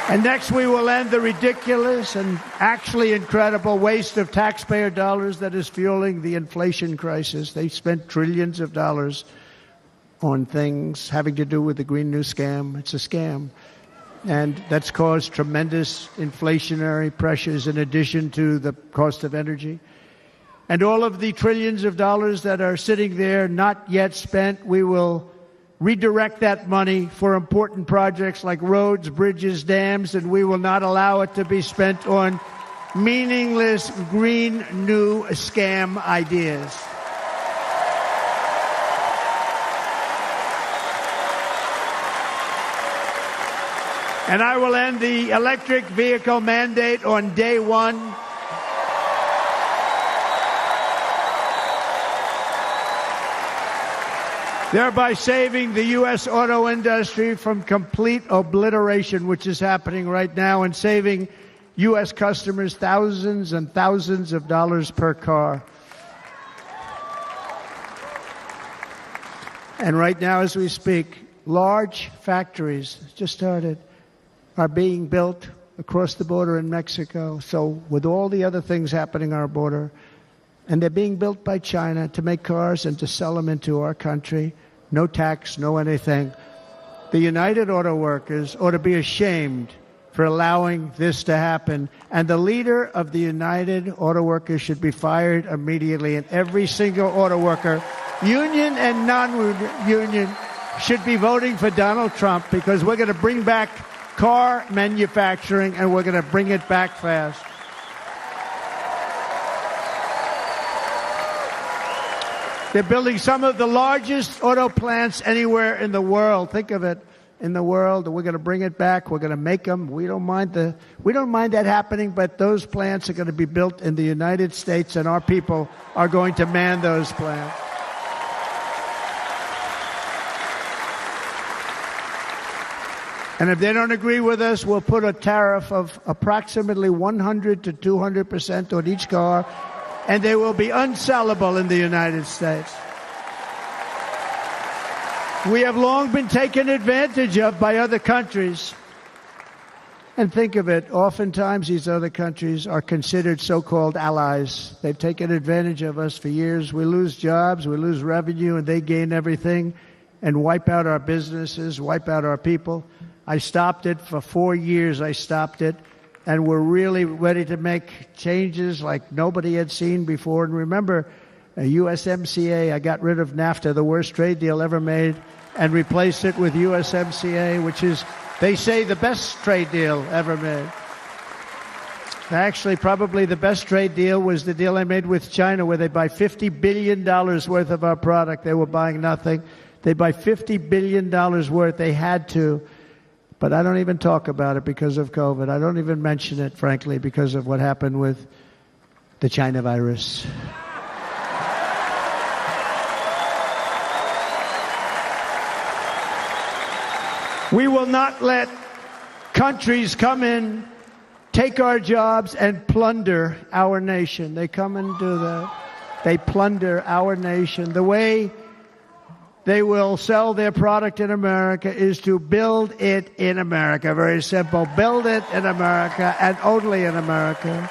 And next, we will end the ridiculous and actually incredible waste of taxpayer dollars that is fueling the inflation crisis. They spent trillions of dollars on things having to do with the Green New Scam. It's a scam. And that's caused tremendous inflationary pressures in addition to the cost of energy. And all of the trillions of dollars that are sitting there not yet spent, we will redirect that money for important projects like roads, bridges, dams, and we will not allow it to be spent on meaningless green new scam ideas. And I will end the electric vehicle mandate on day one. Thereby saving the U.S. auto industry from complete obliteration, which is happening right now, and saving U.S. customers thousands and thousands of dollars per car. And right now, as we speak, large factories just started are being built across the border in Mexico. So with all the other things happening on our border, and they're being built by China to make cars and to sell them into our country. No tax, no anything. The United Auto Workers ought to be ashamed for allowing this to happen. And the leader of the United Auto Workers should be fired immediately. And every single auto worker, union and non-union, should be voting for Donald Trump, because we're going to bring back car manufacturing, and we're going to bring it back fast. They're building some of the largest auto plants anywhere in the world. Think of it, in the world. We're going to bring it back. We're going to make them. We don't mind that happening, but those plants are going to be built in the United States, and our people are going to man those plants. And if they don't agree with us, we'll put a tariff of approximately 100 to 200% on each car, and they will be unsellable in the United States. We have long been taken advantage of by other countries. And think of it, oftentimes these other countries are considered so-called allies. They've taken advantage of us for years. We lose jobs, we lose revenue, and they gain everything and wipe out our businesses, wipe out our people. I stopped it for 4 years. I stopped it, and we're really ready to make changes like nobody had seen before. And remember, USMCA, I got rid of NAFTA, the worst trade deal ever made, and replaced it with USMCA, which is, they say, the best trade deal ever made. Actually, probably the best trade deal was the deal I made with China, where they buy $50 billion worth of our product. They were buying nothing. They buy $50 billion worth. They had to. But I don't even talk about it because of COVID. I don't even mention it, frankly, because of what happened with the China virus. We will not let countries come in, take our jobs, and plunder our nation. They come and do that. They plunder our nation. The way they will sell their product in America is to build it in America. Very simple. Build it in America and only in America.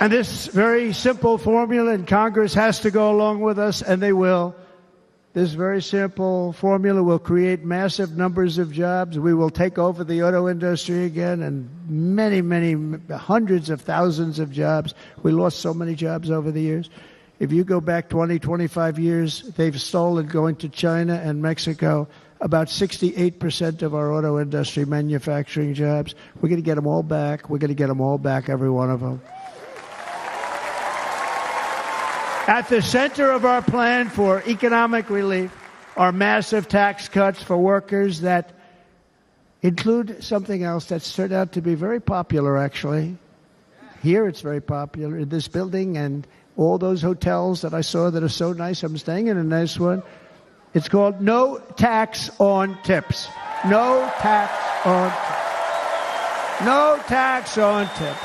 And this very simple formula in Congress has to go along with us, and they will. This very simple formula will create massive numbers of jobs. We will take over the auto industry again, and many, many, hundreds of thousands of jobs. We lost so many jobs over the years. If you go back 20, 25 years, they've stolen, going to China and Mexico, about 68% of our auto industry manufacturing jobs. We're going to get them all back. We're going to get them all back, every one of them. At the center of our plan for economic relief are massive tax cuts for workers that include something else that's turned out to be very popular, actually. Here it's very popular, in this building and all those hotels that I saw that are so nice. I'm staying in a nice one. It's called no tax on tips. No tax on tips. No tax on tips.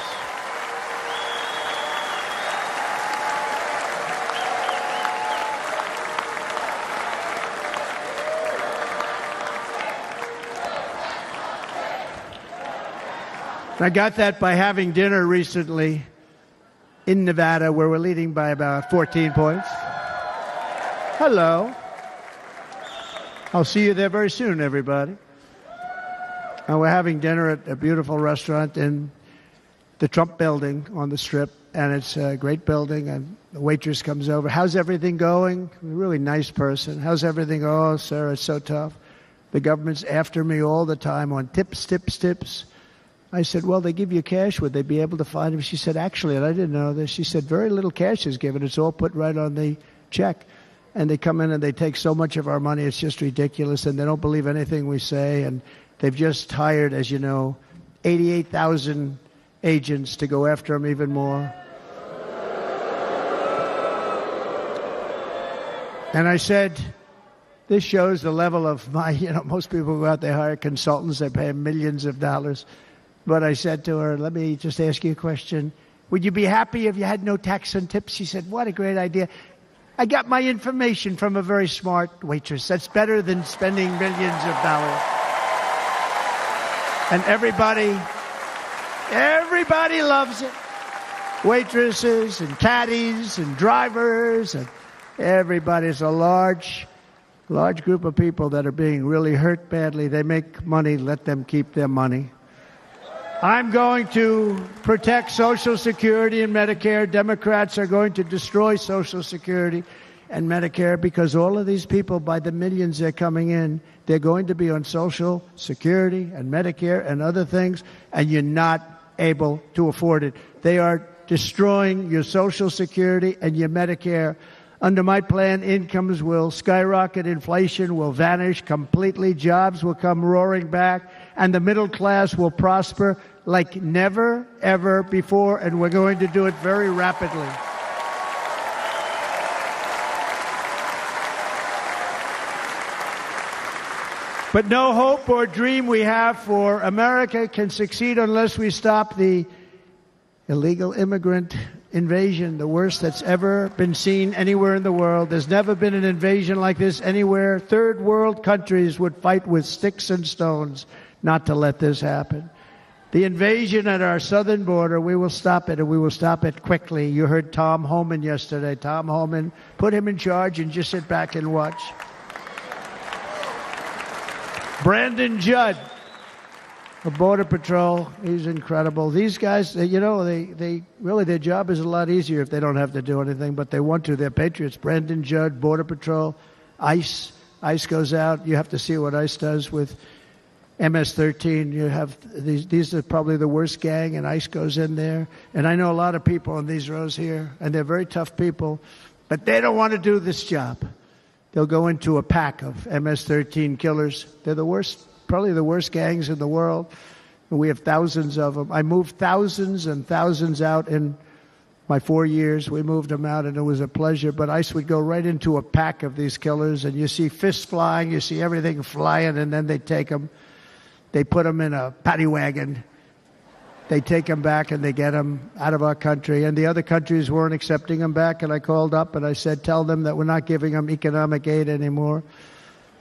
I got that by having dinner recently in Nevada, where we're leading by about 14 points. Hello. I'll see you there very soon, everybody. And we're having dinner at a beautiful restaurant in the Trump building on the Strip, and it's a great building, and the waitress comes over. How's everything going? A really nice person. How's everything? Oh, sir, it's so tough. The government's after me all the time on tips, tips, tips. I said, well, they give you cash. Would they be able to find him? She said, actually, and I didn't know this, she said, very little cash is given. It's all put right on the check. And they come in and they take so much of our money, it's just ridiculous. And they don't believe anything we say. And they've just hired, as you know, 88,000 agents to go after them even more. And I said, this shows the level of my, most people go out, they hire consultants, they pay them millions of dollars. But I said to her, let me just ask you a question. Would you be happy if you had no tax on tips? She said, what a great idea. I got my information from a very smart waitress. That's better than spending millions of dollars. And everybody loves it. Waitresses and caddies and drivers and everybody's a large group of people that are being really hurt badly. They make money, let them keep their money. I'm going to protect Social Security and Medicare. Democrats are going to destroy Social Security and Medicare because all of these people, by the millions they're coming in, they're going to be on Social Security and Medicare and other things, and you're not able to afford it. They are destroying your Social Security and your Medicare. Under my plan, incomes will skyrocket, inflation will vanish completely, jobs will come roaring back, and the middle class will prosper like never, ever before, and we're going to do it very rapidly. But no hope or dream we have for America can succeed unless we stop the illegal immigrant invasion, the worst that's ever been seen anywhere in the world. There's never been an invasion like this anywhere. Third world countries would fight with sticks and stones not to let this happen. The invasion at our southern border, we will stop it, and we will stop it quickly. You heard Tom Homan yesterday. Tom Homan, put him in charge and just sit back and watch. Brandon Judd of Border Patrol, he's incredible. These guys, they really, their job is a lot easier if they don't have to do anything, but they want to. They're patriots. Brandon Judd, Border Patrol, ICE. ICE goes out. You have to see what ICE does with MS-13. You have these are probably the worst gang, and ICE goes in there. And I know a lot of people in these rows here, and they're very tough people, but they don't want to do this job. They'll go into a pack of MS-13 killers. They're the worst, probably the worst gangs in the world. We have thousands of them. I moved thousands and thousands out in my 4 years. We moved them out, and it was a pleasure. But ICE would go right into a pack of these killers, and you see fists flying, you see everything flying, and then they take them. They put them in a paddy wagon. They take them back, and they get them out of our country. And the other countries weren't accepting them back, and I called up, and I said, tell them that we're not giving them economic aid anymore.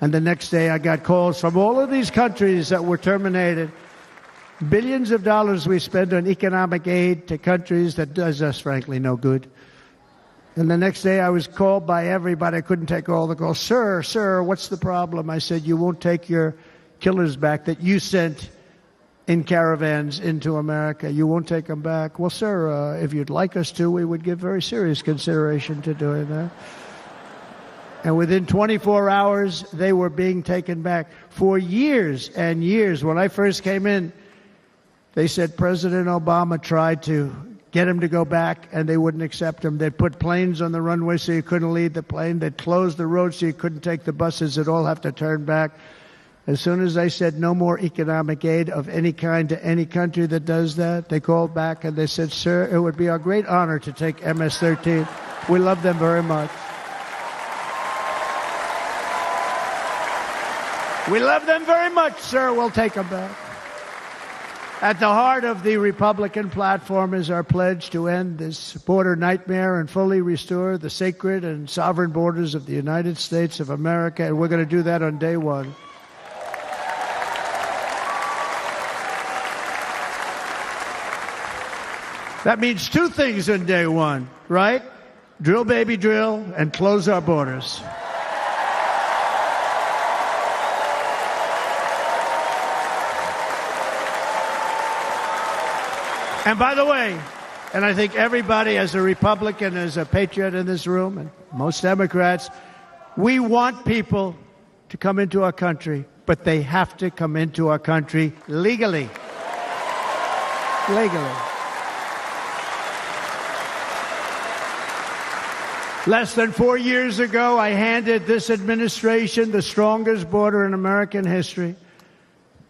And the next day, I got calls from all of these countries that were terminated. Billions of dollars we spend on economic aid to countries that does us, frankly, no good. And the next day, I was called by everybody. I couldn't take all the calls. Sir, what's the problem? I said, you won't take your killers back that you sent in caravans into America. You won't take them back. Well, sir, if you'd like us to, we would give very serious consideration to doing that. And within 24 hours, they were being taken back. For years and years, when I first came in, they said President Obama tried to get him to go back, and they wouldn't accept him. They'd put planes on the runway so you couldn't leave the plane. They'd close the road so you couldn't take the buses. They'd all have to turn back. As soon as I said no more economic aid of any kind to any country that does that, they called back and they said, sir, it would be our great honor to take MS-13. We love them very much. We love them very much, sir. We'll take them back. At the heart of the Republican platform is our pledge to end this border nightmare and fully restore the sacred and sovereign borders of the United States of America, and we're going to do that on day one. That means two things on day one, right? Drill, baby, drill, and close our borders. And by the way, and I think everybody as a Republican, as a patriot in this room, and most Democrats, we want people to come into our country, but they have to come into our country legally. Legally. Less than 4 years ago, I handed this administration the strongest border in American history.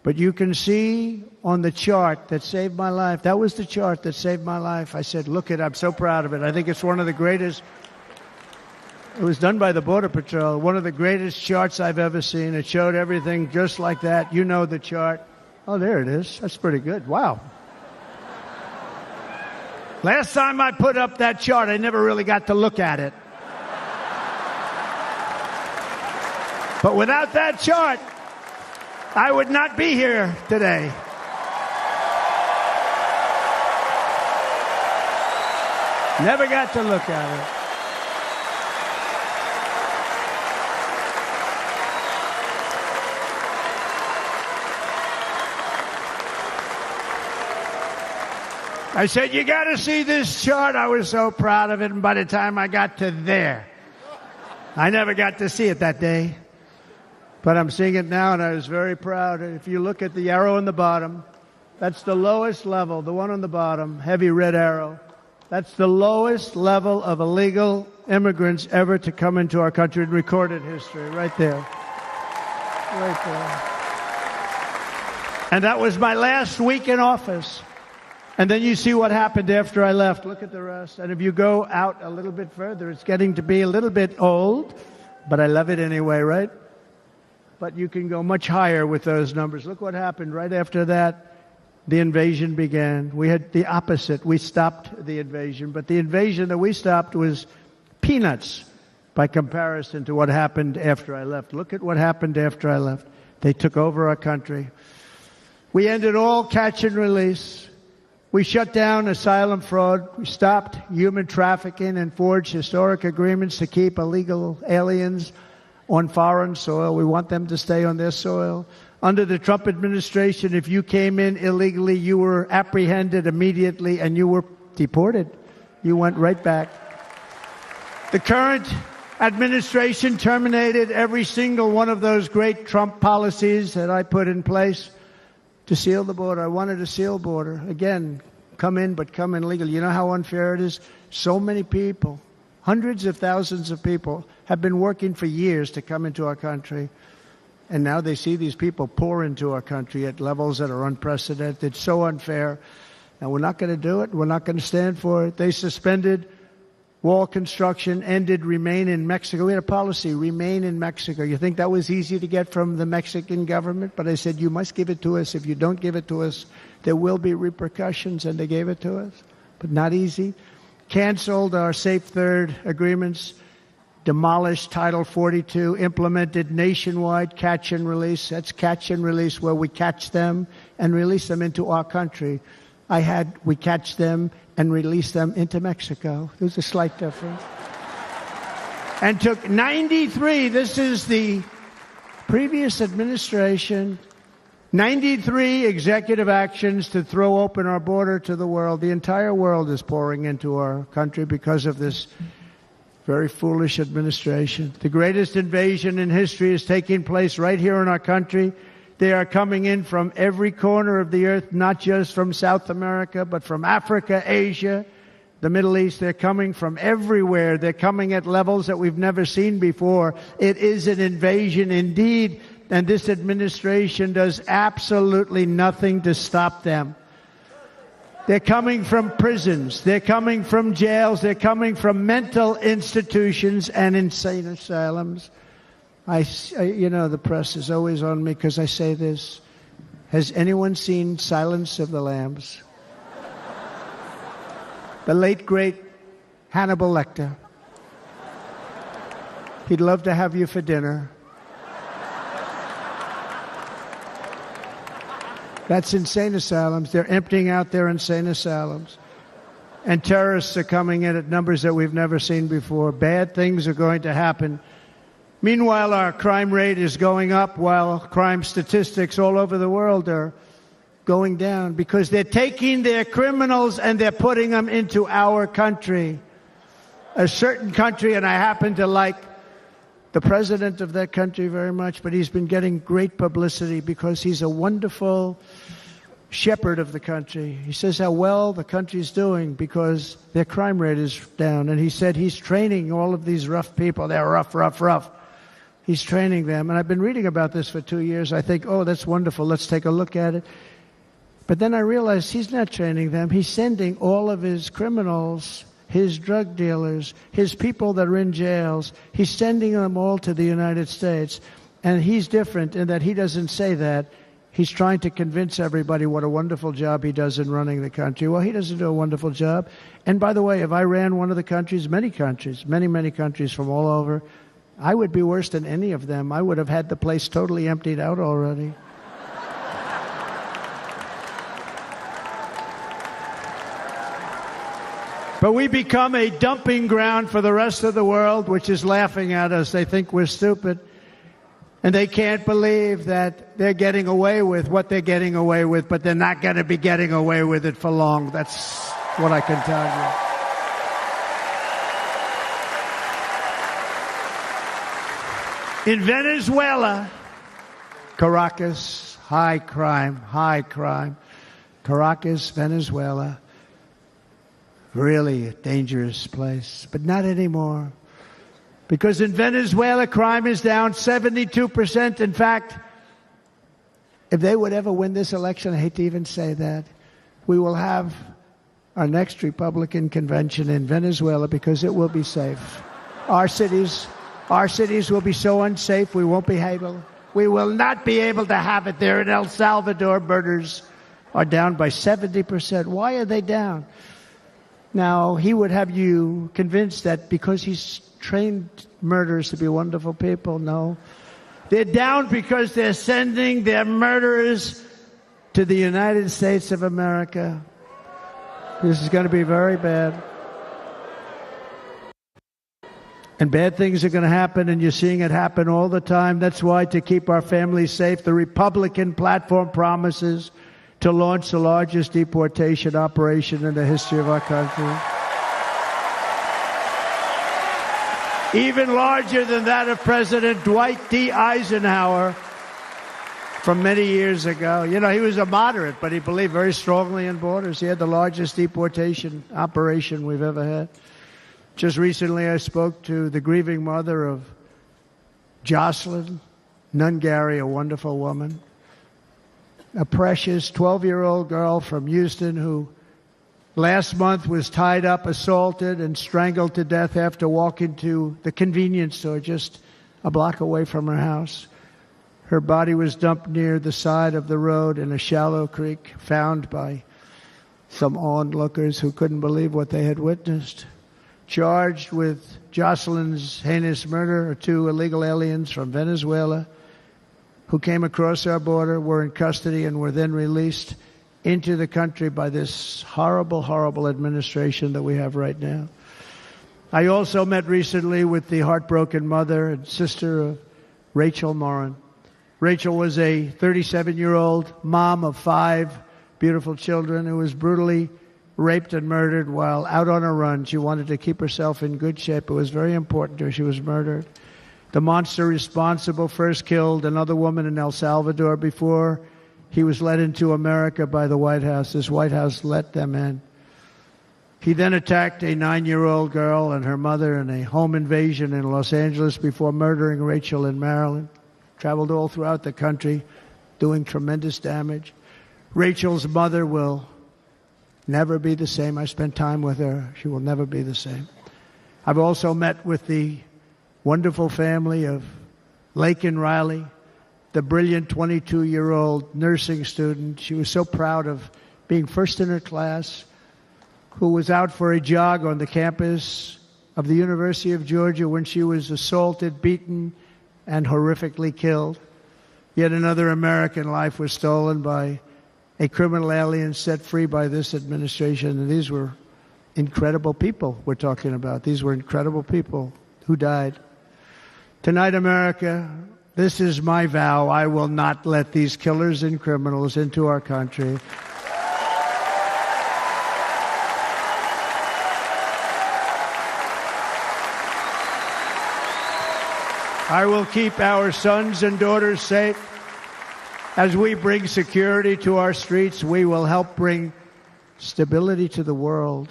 But you can see on the chart that saved my life, that was the chart that saved my life. I said, look it, I'm so proud of it. I think it's one of the greatest, it was done by the Border Patrol, one of the greatest charts I've ever seen. It showed everything just like that. You know the chart. Oh, there it is. That's pretty good. Wow. Last time I put up that chart, I never really got to look at it. But without that chart, I would not be here today. Never got to look at it. I said, you got to see this chart. I was so proud of it. And by the time I got to there, I never got to see it that day. But I'm seeing it now, and I was very proud. If you look at the arrow on the bottom, that's the lowest level, the one on the bottom, heavy red arrow. That's the lowest level of illegal immigrants ever to come into our country in recorded history, right there. Right there. And that was my last week in office. And then you see what happened after I left. Look at the rest. And if you go out a little bit further, it's getting to be a little bit old, but I love it anyway, right? But you can go much higher with those numbers. Look what happened right after that. The invasion began. We had the opposite. We stopped the invasion. But the invasion that we stopped was peanuts by comparison to what happened after I left. Look at what happened after I left. They took over our country. We ended all catch and release. We shut down asylum fraud. We stopped human trafficking and forged historic agreements to keep illegal aliens on foreign soil. We want them to stay on their soil. Under the Trump administration, if you came in illegally, you were apprehended immediately and you were deported. You went right back. The current administration terminated every single one of those great Trump policies that I put in place to seal the border. I wanted a sealed border. Again, come in, but come in legally. You know how unfair it is? So many people, hundreds of thousands of people, have been working for years to come into our country. And now they see these people pour into our country at levels that are unprecedented. It's so unfair. And we're not going to do it. We're not going to stand for it. They suspended wall construction, ended remain in Mexico. We had a policy, remain in Mexico. You think that was easy to get from the Mexican government? But I said, you must give it to us. If you don't give it to us, there will be repercussions. And they gave it to us. But not easy. Canceled our Safe Third agreements. Demolished Title 42. Implemented nationwide catch and release. That's catch and release, where we catch them and release them into our country. We catch them and release them into Mexico. There's a slight difference. And took 93, this is the previous administration, 93 executive actions to throw open our border to the world. The entire world is pouring into our country because of this very foolish administration. The greatest invasion in history is taking place right here in our country. They are coming in from every corner of the earth, not just from South America, but from Africa, Asia, the Middle East. They're coming from everywhere. They're coming at levels that we've never seen before. It is an invasion indeed, and this administration does absolutely nothing to stop them. They're coming from prisons. They're coming from jails. They're coming from mental institutions and insane asylums. The press is always on me because I say this. Has anyone seen Silence of the Lambs? The late, great Hannibal Lecter. He'd love to have you for dinner. That's insane asylums. They're emptying out their insane asylums. And terrorists are coming in at numbers that we've never seen before. Bad things are going to happen. Meanwhile, our crime rate is going up while crime statistics all over the world are going down because they're taking their criminals and they're putting them into our country. A certain country, and I happen to like the president of that country very much, but he's been getting great publicity because he's a wonderful shepherd of the country. He says how well the country's doing because their crime rate is down. And he said he's training all of these rough people. They're rough. He's training them. And I've been reading about this for 2 years. I think, oh, that's wonderful. Let's take a look at it. But then I realized he's not training them. He's sending all of his criminals, his drug dealers, his people that are in jails. He's sending them all to the United States. And he's different in that he doesn't say that. He's trying to convince everybody what a wonderful job he does in running the country. Well, he doesn't do a wonderful job. And by the way, if I ran one of the countries, many countries from all over, I would be worse than any of them. I would have had the place totally emptied out already. But we become a dumping ground for the rest of the world, which is laughing at us. They think we're stupid. And they can't believe that they're getting away with what they're getting away with, but they're not going to be getting away with it for long. That's what I can tell you. In Venezuela, Caracas, high crime. Caracas, Venezuela, really a dangerous place, but not anymore. Because in Venezuela, crime is down 72%. In fact, if they would ever win this election, I hate to even say that, we will have our next Republican convention in Venezuela because it will be safe. Our cities will be so unsafe, we won't be able. We will not be able to have it there. In El Salvador, murders are down by 70%. Why are they down? Now, he would have you convinced that because he's trained murderers to be wonderful people. No. They're down because they're sending their murderers to the United States of America. This is going to be very bad. And bad things are going to happen, and you're seeing it happen all the time. That's why, to keep our families safe, the Republican platform promises to launch the largest deportation operation in the history of our country. Even larger than that of President Dwight D. Eisenhower from many years ago. You know, he was a moderate, but he believed very strongly in borders. He had the largest deportation operation we've ever had. Just recently, I spoke to the grieving mother of Jocelyn Nungary, a wonderful woman, a precious 12-year-old girl from Houston who last month was tied up, assaulted, and strangled to death after walking to the convenience store just a block away from her house. Her body was dumped near the side of the road in a shallow creek, found by some onlookers who couldn't believe what they had witnessed. Charged with Jocelyn's heinous murder are 2 illegal aliens from Venezuela who came across our border, were in custody, and were then released into the country by this horrible, horrible administration that we have right now. I also met recently with the heartbroken mother and sister of Rachel Morin. Rachel was a 37-year-old mom of 5 beautiful children who was brutally raped and murdered while out on a run. She wanted to keep herself in good shape. It was very important to her. She was murdered. The monster responsible first killed another woman in El Salvador before he was led into America by the White House. This White House let them in. He then attacked a 9-year-old girl and her mother in a home invasion in Los Angeles before murdering Rachel in Maryland. Traveled all throughout the country, doing tremendous damage. Rachel's mother will never be the same. I spent time with her. She will never be the same. I've also met with the wonderful family of Laken Riley, the brilliant 22-year-old nursing student. She was so proud of being first in her class, who was out for a jog on the campus of the University of Georgia when she was assaulted, beaten, and horrifically killed. Yet another American life was stolen by a criminal alien set free by this administration. And these were incredible people we're talking about. These were incredible people who died. Tonight, America, this is my vow. I will not let these killers and criminals into our country. I will keep our sons and daughters safe. As we bring security to our streets, we will help bring stability to the world.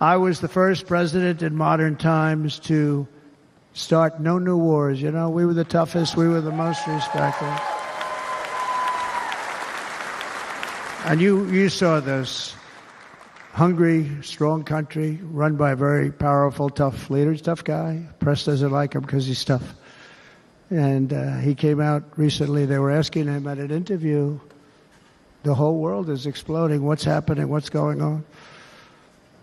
I was the first president in modern times to start no new wars. You know, we were the toughest. We were the most respected. And you saw this. Hungry, strong country, run by a very powerful, tough leader. He's a tough guy. Press doesn't like him because he's tough. And he came out recently. They were asking him at an interview, the whole world is exploding. What's happening? What's going on?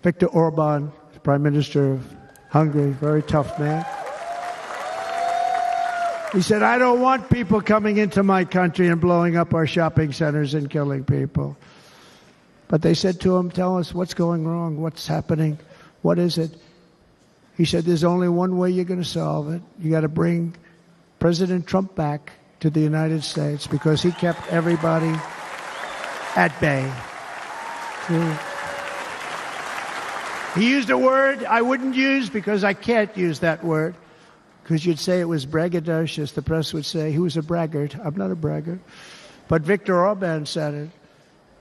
Viktor Orban, Prime Minister of Hungary, very tough man. He said, I don't want people coming into my country and blowing up our shopping centers and killing people. But they said to him, tell us what's going wrong, what's happening, what is it? He said, there's only one way you're going to solve it. You got to bring President Trump back to the United States because he kept everybody at bay. He used a word I wouldn't use because I can't use that word, because you'd say it was braggadocious. The press would say he was a braggart. I'm not a braggart. But Viktor Orban said it.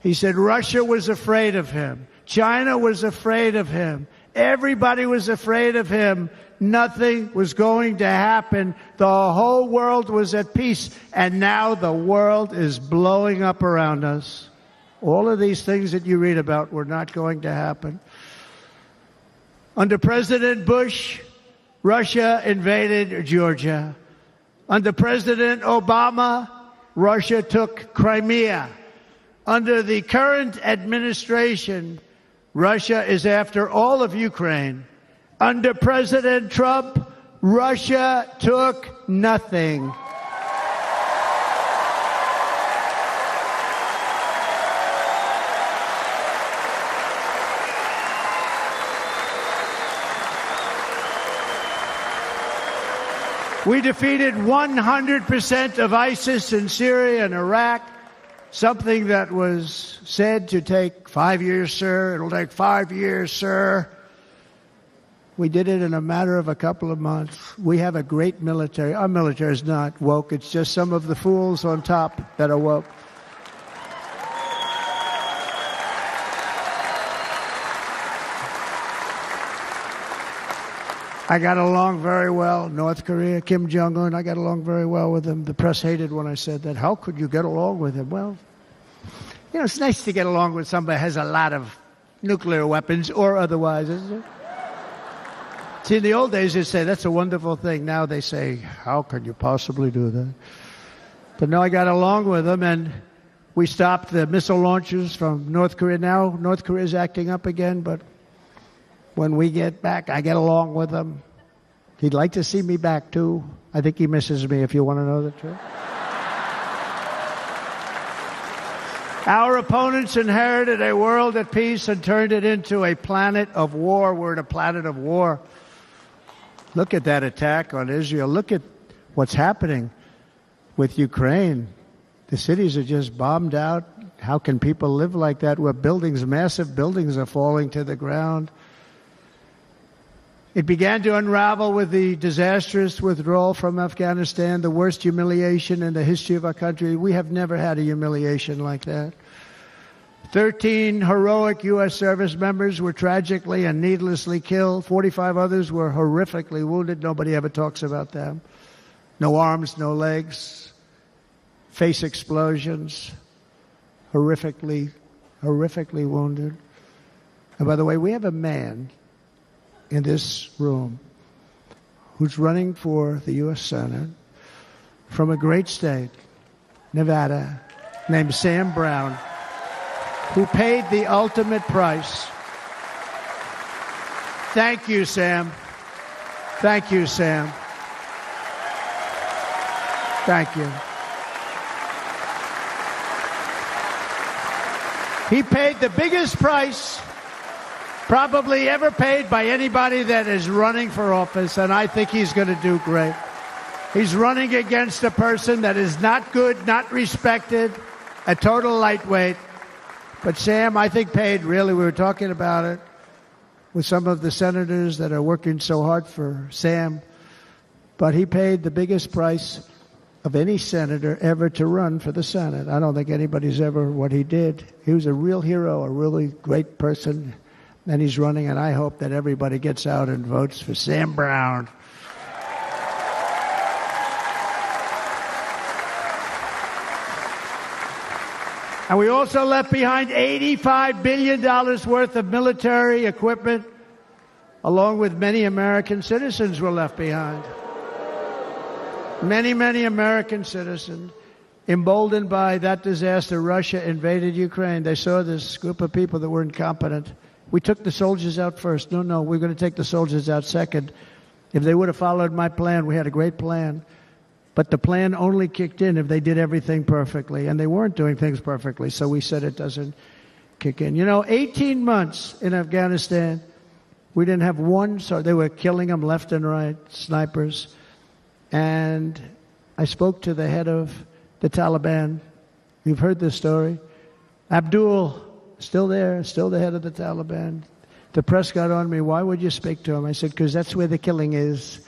He said Russia was afraid of him. China was afraid of him. Everybody was afraid of him. Nothing was going to happen. The whole world was at peace. And now the world is blowing up around us. All of these things that you read about were not going to happen. Under President Bush, Russia invaded Georgia. Under President Obama, Russia took Crimea. Under the current administration, Russia is after all of Ukraine. Under President Trump, Russia took nothing. We defeated 100% of ISIS in Syria and Iraq, something that was said to take 5 years, sir. It'll take 5 years, sir. We did it in a matter of a couple of months. We have a great military. Our military is not woke. It's just some of the fools on top that are woke. I got along very well. North Korea, Kim Jong-un, I got along very well with him. The press hated when I said that. How could you get along with him? Well, you know, it's nice to get along with somebody who has a lot of nuclear weapons or otherwise, isn't it? See, in the old days, they'd say, that's a wonderful thing. Now they say, how can you possibly do that? But no, I got along with them, and we stopped the missile launches from North Korea. Now North Korea is acting up again, but when we get back, I get along with him. He'd like to see me back, too. I think he misses me, if you want to know the truth. Our opponents inherited a world at peace and turned it into a planet of war. We're in a planet of war. Look at that attack on Israel. Look at what's happening with Ukraine. The cities are just bombed out. How can people live like that where buildings, massive buildings, are falling to the ground? It began to unravel with the disastrous withdrawal from Afghanistan, the worst humiliation in the history of our country. We have never had a humiliation like that. 13 heroic U.S. service members were tragically and needlessly killed. 45 others were horrifically wounded. Nobody ever talks about them. No arms, no legs, face explosions, horrifically wounded. And by the way, we have a man in this room who's running for the U.S. Senate from a great state, Nevada, named Sam Brown, who paid the ultimate price. Thank you, Sam. Thank you, Sam. Thank you. He paid the biggest price probably ever paid by anybody that is running for office, and I think he's going to do great. He's running against a person that is not good, not respected, a total lightweight. But Sam, I think, paid, really, we were talking about it with some of the senators that are working so hard for Sam, but he paid the biggest price of any senator ever to run for the Senate. I don't think anybody's ever what he did. He was a real hero, a really great person. And he's running, and I hope that everybody gets out and votes for Sam Brown. And we also left behind $85 billion worth of military equipment, along with many American citizens were left behind. Many, many American citizens, emboldened by that disaster. Russia invaded Ukraine. They saw this group of people that were incompetent. We took the soldiers out first. No, we're going to take the soldiers out second. If they would have followed my plan, we had a great plan. But the plan only kicked in if they did everything perfectly. And they weren't doing things perfectly, so we said it doesn't kick in. You know, 18 months in Afghanistan, we didn't have one, so they were killing them left and right, snipers. And I spoke to the head of the Taliban. You've heard this story. Abdul, still there, still the head of the Taliban. The press got on me. Why would you speak to him? I said, because that's where the killing is.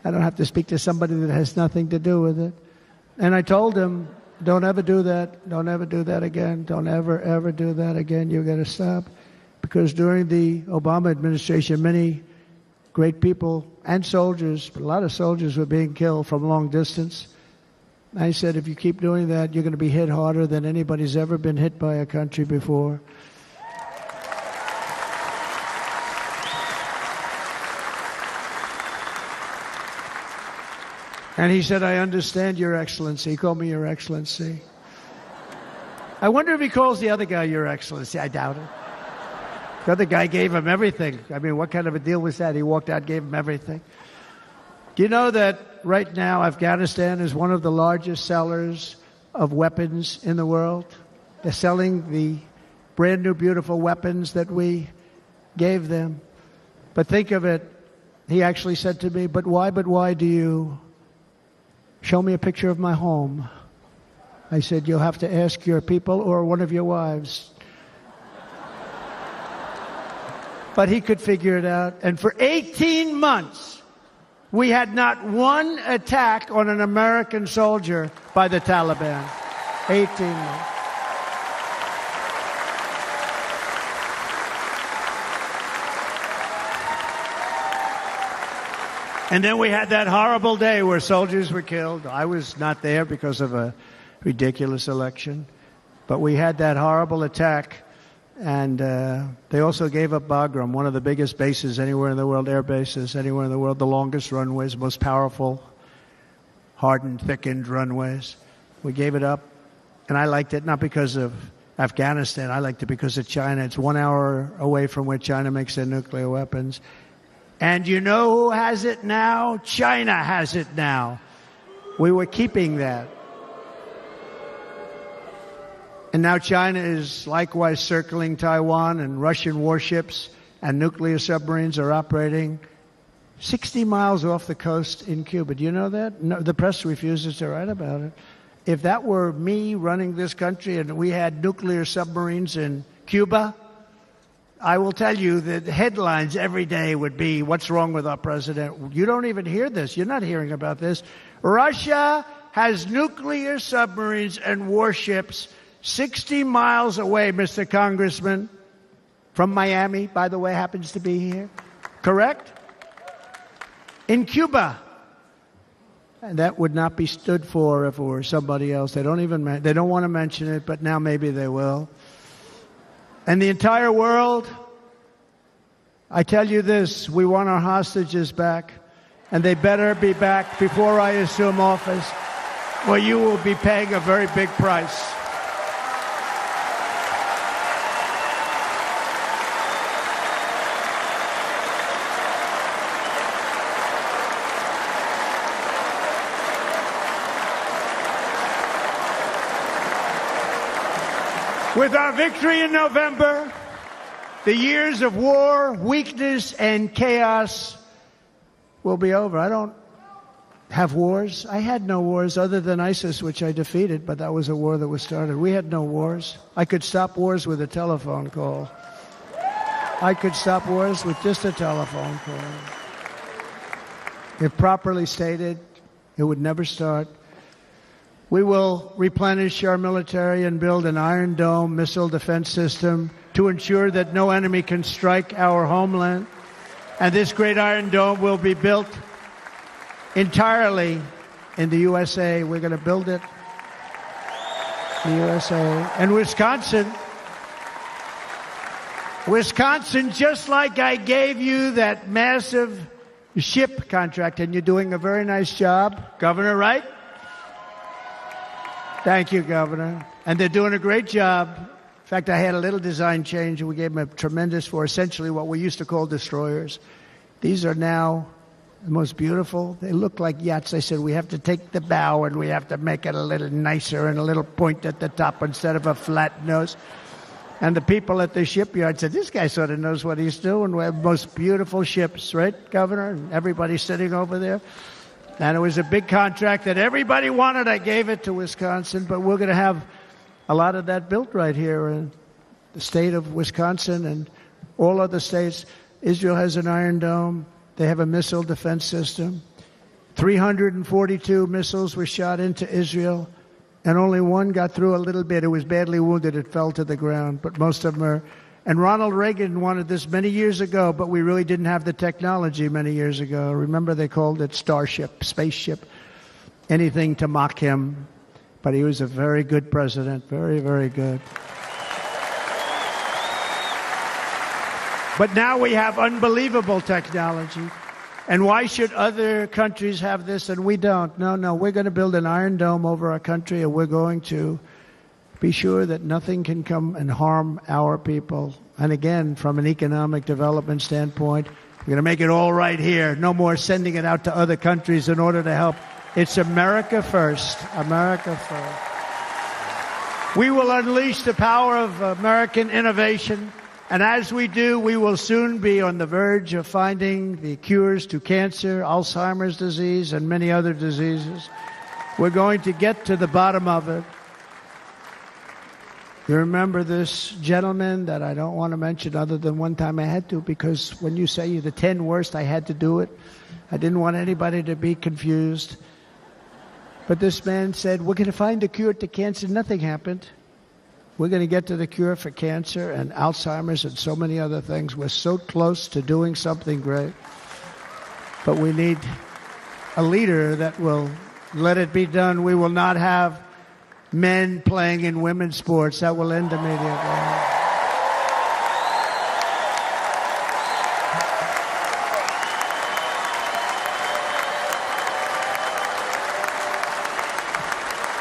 I don't have to speak to somebody that has nothing to do with it. And I told him, don't ever do that. Don't ever do that again. Don't ever, ever do that again. You've got to stop. Because during the Obama administration, many great people and soldiers, but a lot of soldiers were being killed from long distance. I said, if you keep doing that, you're going to be hit harder than anybody's ever been hit by a country before. And he said, I understand, Your Excellency. He called me Your Excellency. I wonder if he calls the other guy Your Excellency. I doubt it. The other guy gave him everything. I mean, what kind of a deal was that? He walked out, gave him everything. Do you know that right now Afghanistan is one of the largest sellers of weapons in the world? They're selling the brand new, beautiful weapons that we gave them. But think of it. He actually said to me, but why do you show me a picture of my home? I said, you'll have to ask your people or one of your wives. But he could figure it out. And for 18 months, we had not one attack on an American soldier by the Taliban. 18 months. And then we had that horrible day where soldiers were killed. I was not there because of a ridiculous election. But we had that horrible attack. And they also gave up Bagram, one of the biggest bases anywhere in the world, air bases anywhere in the world, the longest runways, most powerful, hardened, thickened runways. We gave it up. And I liked it not because of Afghanistan. I liked it because of China. It's 1 hour away from where China makes their nuclear weapons. And you know who has it now? China has it now. We were keeping that. And now China is likewise circling Taiwan, and Russian warships and nuclear submarines are operating 60 miles off the coast in Cuba. Do you know that? No, the press refuses to write about it. If that were me running this country and we had nuclear submarines in Cuba, I will tell you that headlines every day would be, what's wrong with our president? You don't even hear this. You're not hearing about this. Russia has nuclear submarines and warships 60 miles away, Mr. Congressman, from Miami, by the way, happens to be here. Correct? In Cuba. And that would not be stood for if it were somebody else. They don't want to mention it, but now maybe they will. And the entire world, I tell you this, we want our hostages back, and they better be back before I assume office, or you will be paying a very big price. With our victory in November, the years of war, weakness, and chaos will be over. I don't have wars. I had no wars other than ISIS, which I defeated, but that was a war that was started. We had no wars. I could stop wars with a telephone call. I could stop wars with just a telephone call. If properly stated, it would never start. We will replenish our military and build an Iron Dome missile defense system to ensure that no enemy can strike our homeland. And this great Iron Dome will be built entirely in the USA. We're going to build it in the USA. And Wisconsin, just like I gave you that massive ship contract, and you're doing a very nice job, Governor, right? Thank you, Governor. And they're doing a great job. In fact, I had a little design change, and we gave them a tremendous for essentially what we used to call destroyers. These are now the most beautiful. They look like yachts. I said, we have to take the bow, and we have to make it a little nicer and a little point at the top instead of a flat nose. And the people at the shipyard said, this guy sort of knows what he's doing. We have the most beautiful ships, right, Governor? And everybody's sitting over there. And it was a big contract that everybody wanted. I gave it to Wisconsin, but we're going to have a lot of that built right here in the state of Wisconsin and all other states. Israel has an Iron Dome. They have a missile defense system. 342 missiles were shot into Israel, and only one got through a little bit. It was badly wounded. It fell to the ground, but most of them are. And Ronald Reagan wanted this many years ago, but we really didn't have the technology many years ago. Remember, they called it Starship, spaceship, anything to mock him. But he was a very good president, very, very good. But now we have unbelievable technology. And why should other countries have this and we don't? No, we're going to build an Iron Dome over our country, and we're going to be sure that nothing can come and harm our people. And again, from an economic development standpoint, we're going to make it all right here. No more sending it out to other countries in order to help. It's America first. America first. We will unleash the power of American innovation. And as we do, we will soon be on the verge of finding the cures to cancer, Alzheimer's disease, and many other diseases. We're going to get to the bottom of it. You remember this gentleman that I don't want to mention other than one time I had to, because when you say the 10 worst, I had to do it. I didn't want anybody to be confused. But this man said, we're going to find a cure to cancer. Nothing happened. We're going to get to the cure for cancer and Alzheimer's and so many other things. We're so close to doing something great. But we need a leader that will let it be done. We will not have men playing in women's sports. That will end immediately.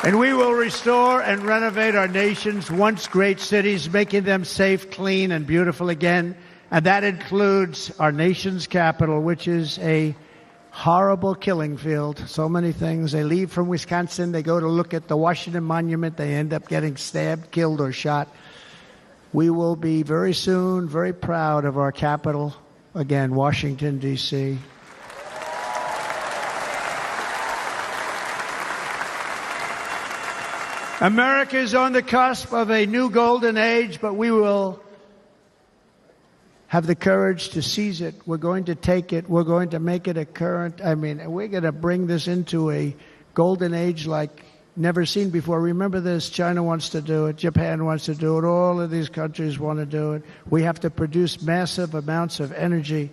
And we will restore and renovate our nation's once great cities, making them safe, clean, and beautiful again. And that includes our nation's capital, which is a horrible killing field. So many things. They leave from Wisconsin. They go to look at the Washington Monument. They end up getting stabbed, killed, or shot. We will be very soon very proud of our capital, again, Washington, D.C. America is on the cusp of a new golden age, but we will have the courage to seize it. We're going to take it. We're going to make it a current. We're going to bring this into a golden age like never seen before. Remember this, China wants to do it. Japan wants to do it. All of these countries want to do it. We have to produce massive amounts of energy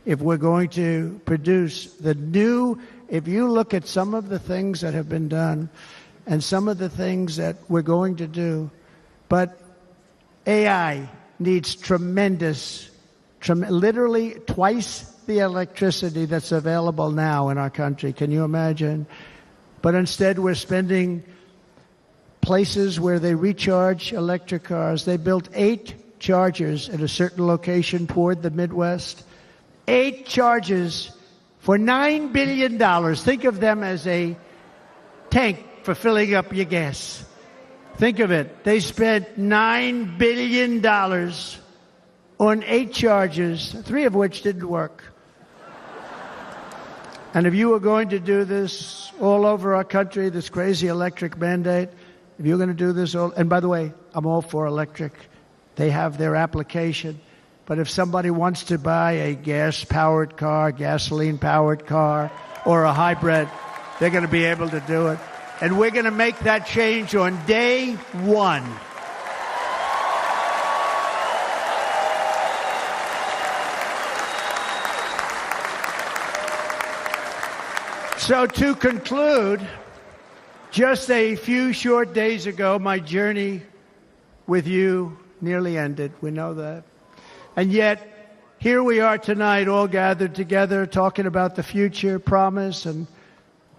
if we're going to produce the new. If you look at some of the things that have been done and some of the things that we're going to do, but AI needs literally twice the electricity that's available now in our country. Can you imagine? But instead, we're spending places where they recharge electric cars. They built 8 chargers at a certain location toward the Midwest. 8 chargers for $9 billion. Think of them as a tank for filling up your gas. Think of it. They spent $9 billion on 8 chargers, 3 of which didn't work. And if you were going to do this all over our country, this crazy electric mandate, if you're going to do this and by the way, I'm all for electric. They have their application. But if somebody wants to buy a gas-powered car, gasoline-powered car, or a hybrid, they're going to be able to do it. And we're going to make that change on day 1. So to conclude, just a few short days ago, my journey with you nearly ended. We know that. And yet, here we are tonight, all gathered together, talking about the future, promise, and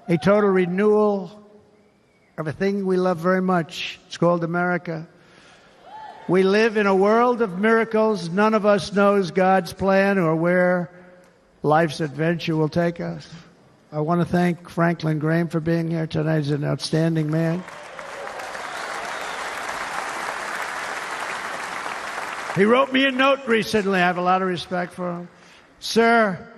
a total renewal of a thing we love very much. It's called America. We live in a world of miracles. None of us knows God's plan or where life's adventure will take us. I want to thank Franklin Graham for being here tonight. He's an outstanding man. He wrote me a note recently. I have a lot of respect for him. Sir,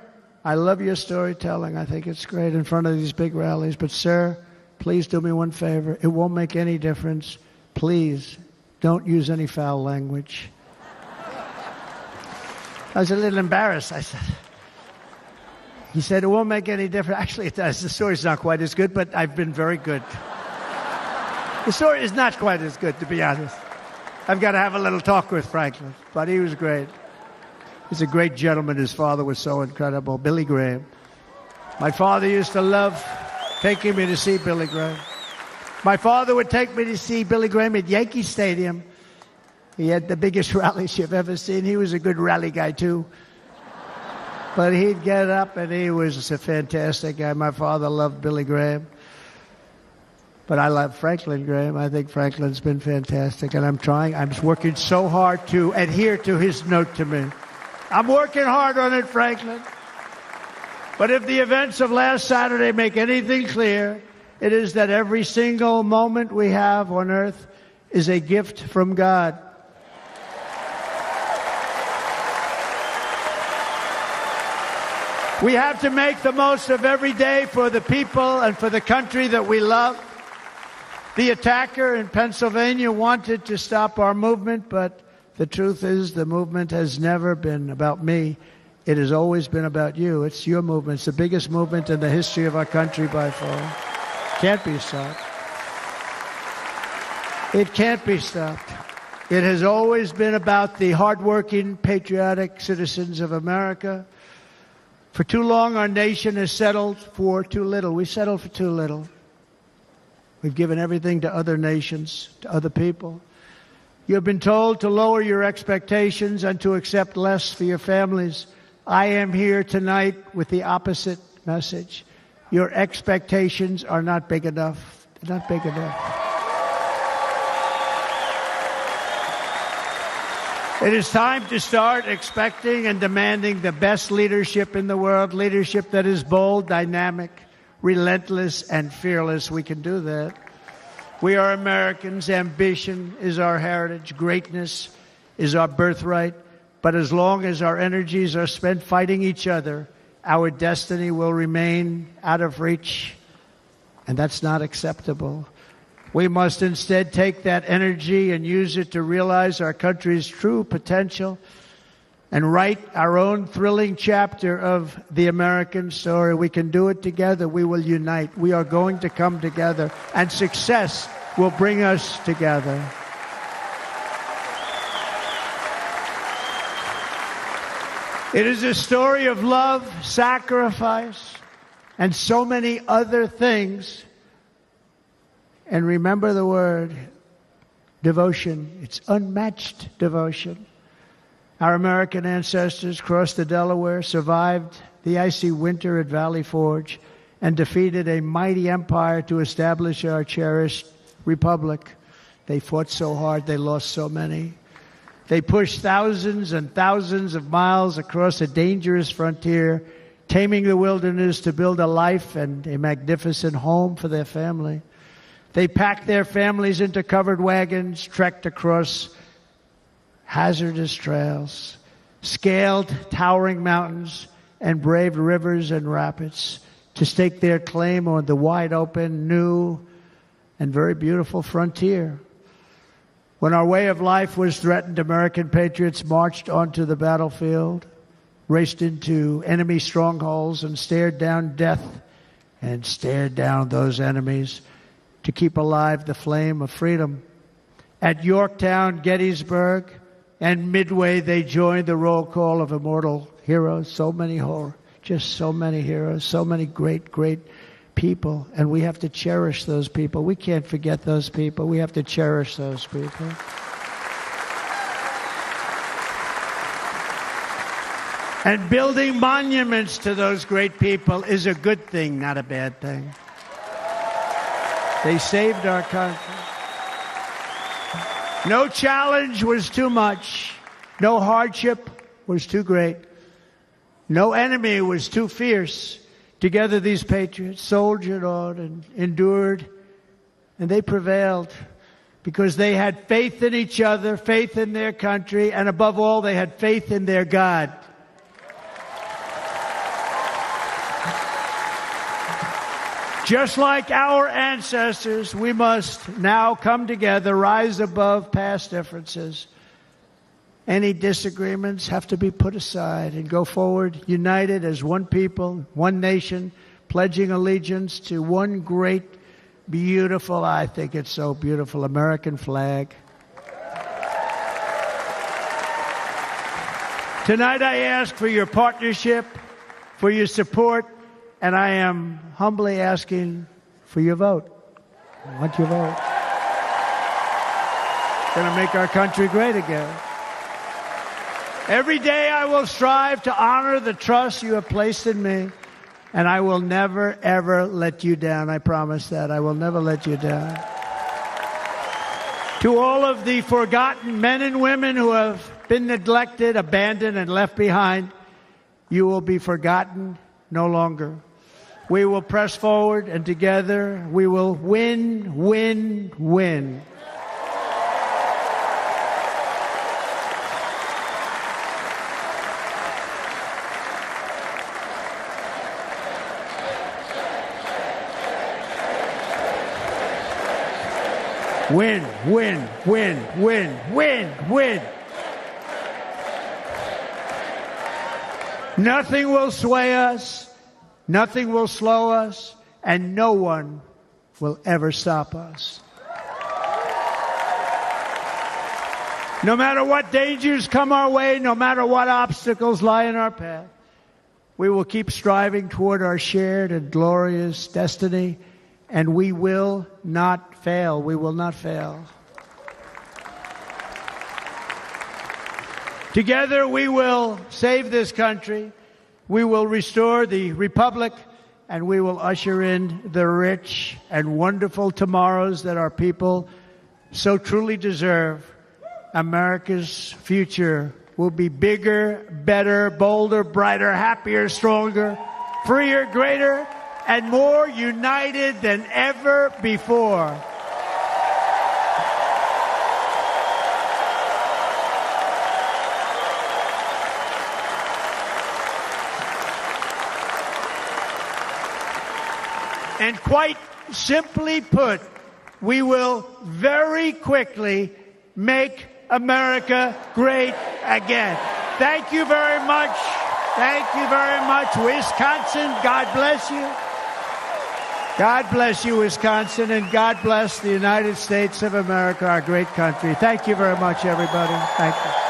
I love your storytelling. I think it's great in front of these big rallies. But, sir, please do me one favor. It won't make any difference. Please don't use any foul language. I was a little embarrassed. He said, it won't make any difference. Actually, it does. The story's not quite as good, but I've been very good. The story is not quite as good, to be honest. I've got to have a little talk with Franklin, but he was great. He's a great gentleman. His father was so incredible, Billy Graham. My father used to love taking me to see Billy Graham. My father would take me to see Billy Graham at Yankee Stadium. He had the biggest rallies you've ever seen. He was a good rally guy, too. But he'd get up, and he was a fantastic guy. My father loved Billy Graham. But I love Franklin Graham. I think Franklin's been fantastic, and I'm working so hard to adhere to his note to me. I'm working hard on it, Franklin. But if the events of last Saturday make anything clear, it is that every single moment we have on earth is a gift from God. We have to make the most of every day for the people and for the country that we love. The attacker in Pennsylvania wanted to stop our movement, but the truth is the movement has never been about me. It has always been about you. It's your movement. It's the biggest movement in the history of our country by far. Can't be stopped. It can't be stopped. It has always been about the hardworking, patriotic citizens of America. For too long, our nation has settled for too little. We settled for too little. We've given everything to other nations, to other people. You have been told to lower your expectations and to accept less for your families. I am here tonight with the opposite message. Your expectations are not big enough. They're not big enough. It is time to start expecting and demanding the best leadership in the world, leadership that is bold, dynamic, relentless, and fearless. We can do that. We are Americans. Ambition is our heritage. Greatness is our birthright. But as long as our energies are spent fighting each other, our destiny will remain out of reach, and that's not acceptable. We must instead take that energy and use it to realize our country's true potential and write our own thrilling chapter of the American story. We can do it together. We will unite. We are going to come together, and success will bring us together. It is a story of love, sacrifice, and so many other things. And remember the word, devotion. It's unmatched devotion. Our American ancestors crossed the Delaware, survived the icy winter at Valley Forge, and defeated a mighty empire to establish our cherished republic. They fought so hard, they lost so many. They pushed thousands and thousands of miles across a dangerous frontier, taming the wilderness to build a life and a magnificent home for their family. They packed their families into covered wagons, trekked across hazardous trails, scaled towering mountains, and braved rivers and rapids to stake their claim on the wide open, new, and very beautiful frontier. When our way of life was threatened, American patriots marched onto the battlefield, raced into enemy strongholds, and stared down death and stared down those enemies to keep alive the flame of freedom. At Yorktown, Gettysburg, and Midway, they joined the roll call of immortal heroes. So many heroes, so many great, great people. And we have to cherish those people. We can't forget those people. We have to cherish those people. And building monuments to those great people is a good thing, not a bad thing. They saved our country. No challenge was too much. No hardship was too great. No enemy was too fierce. Together these patriots soldiered on and endured, and they prevailed because they had faith in each other, faith in their country, and above all, they had faith in their God. Just like our ancestors, we must now come together, rise above past differences. Any disagreements have to be put aside and go forward united as one people, one nation, pledging allegiance to one great, beautiful, I think it's so beautiful, American flag. Tonight I ask for your partnership, for your support, and I am humbly asking for your vote. I want your vote. It's going to make our country great again. Every day I will strive to honor the trust you have placed in me, and I will never, ever let you down. I promise that. I will never let you down. To all of the forgotten men and women who have been neglected, abandoned, and left behind, you will be forgotten no longer. We will press forward, and together we will win, win, win. Win, win, win, win, win, win. Nothing will sway us, nothing will slow us, and no one will ever stop us. No matter what dangers come our way, no matter what obstacles lie in our path, we will keep striving toward our shared and glorious destiny, and we will not fail. We will not fail. Together we will save this country, we will restore the republic, and we will usher in the rich and wonderful tomorrows that our people so truly deserve. America's future will be bigger, better, bolder, brighter, happier, stronger, freer, greater, and more united than ever before. And quite simply put, we will very quickly make America great again. Thank you very much. Thank you very much, Wisconsin. God bless you. God bless you, Wisconsin, and God bless the United States of America, our great country. Thank you very much, everybody. Thank you.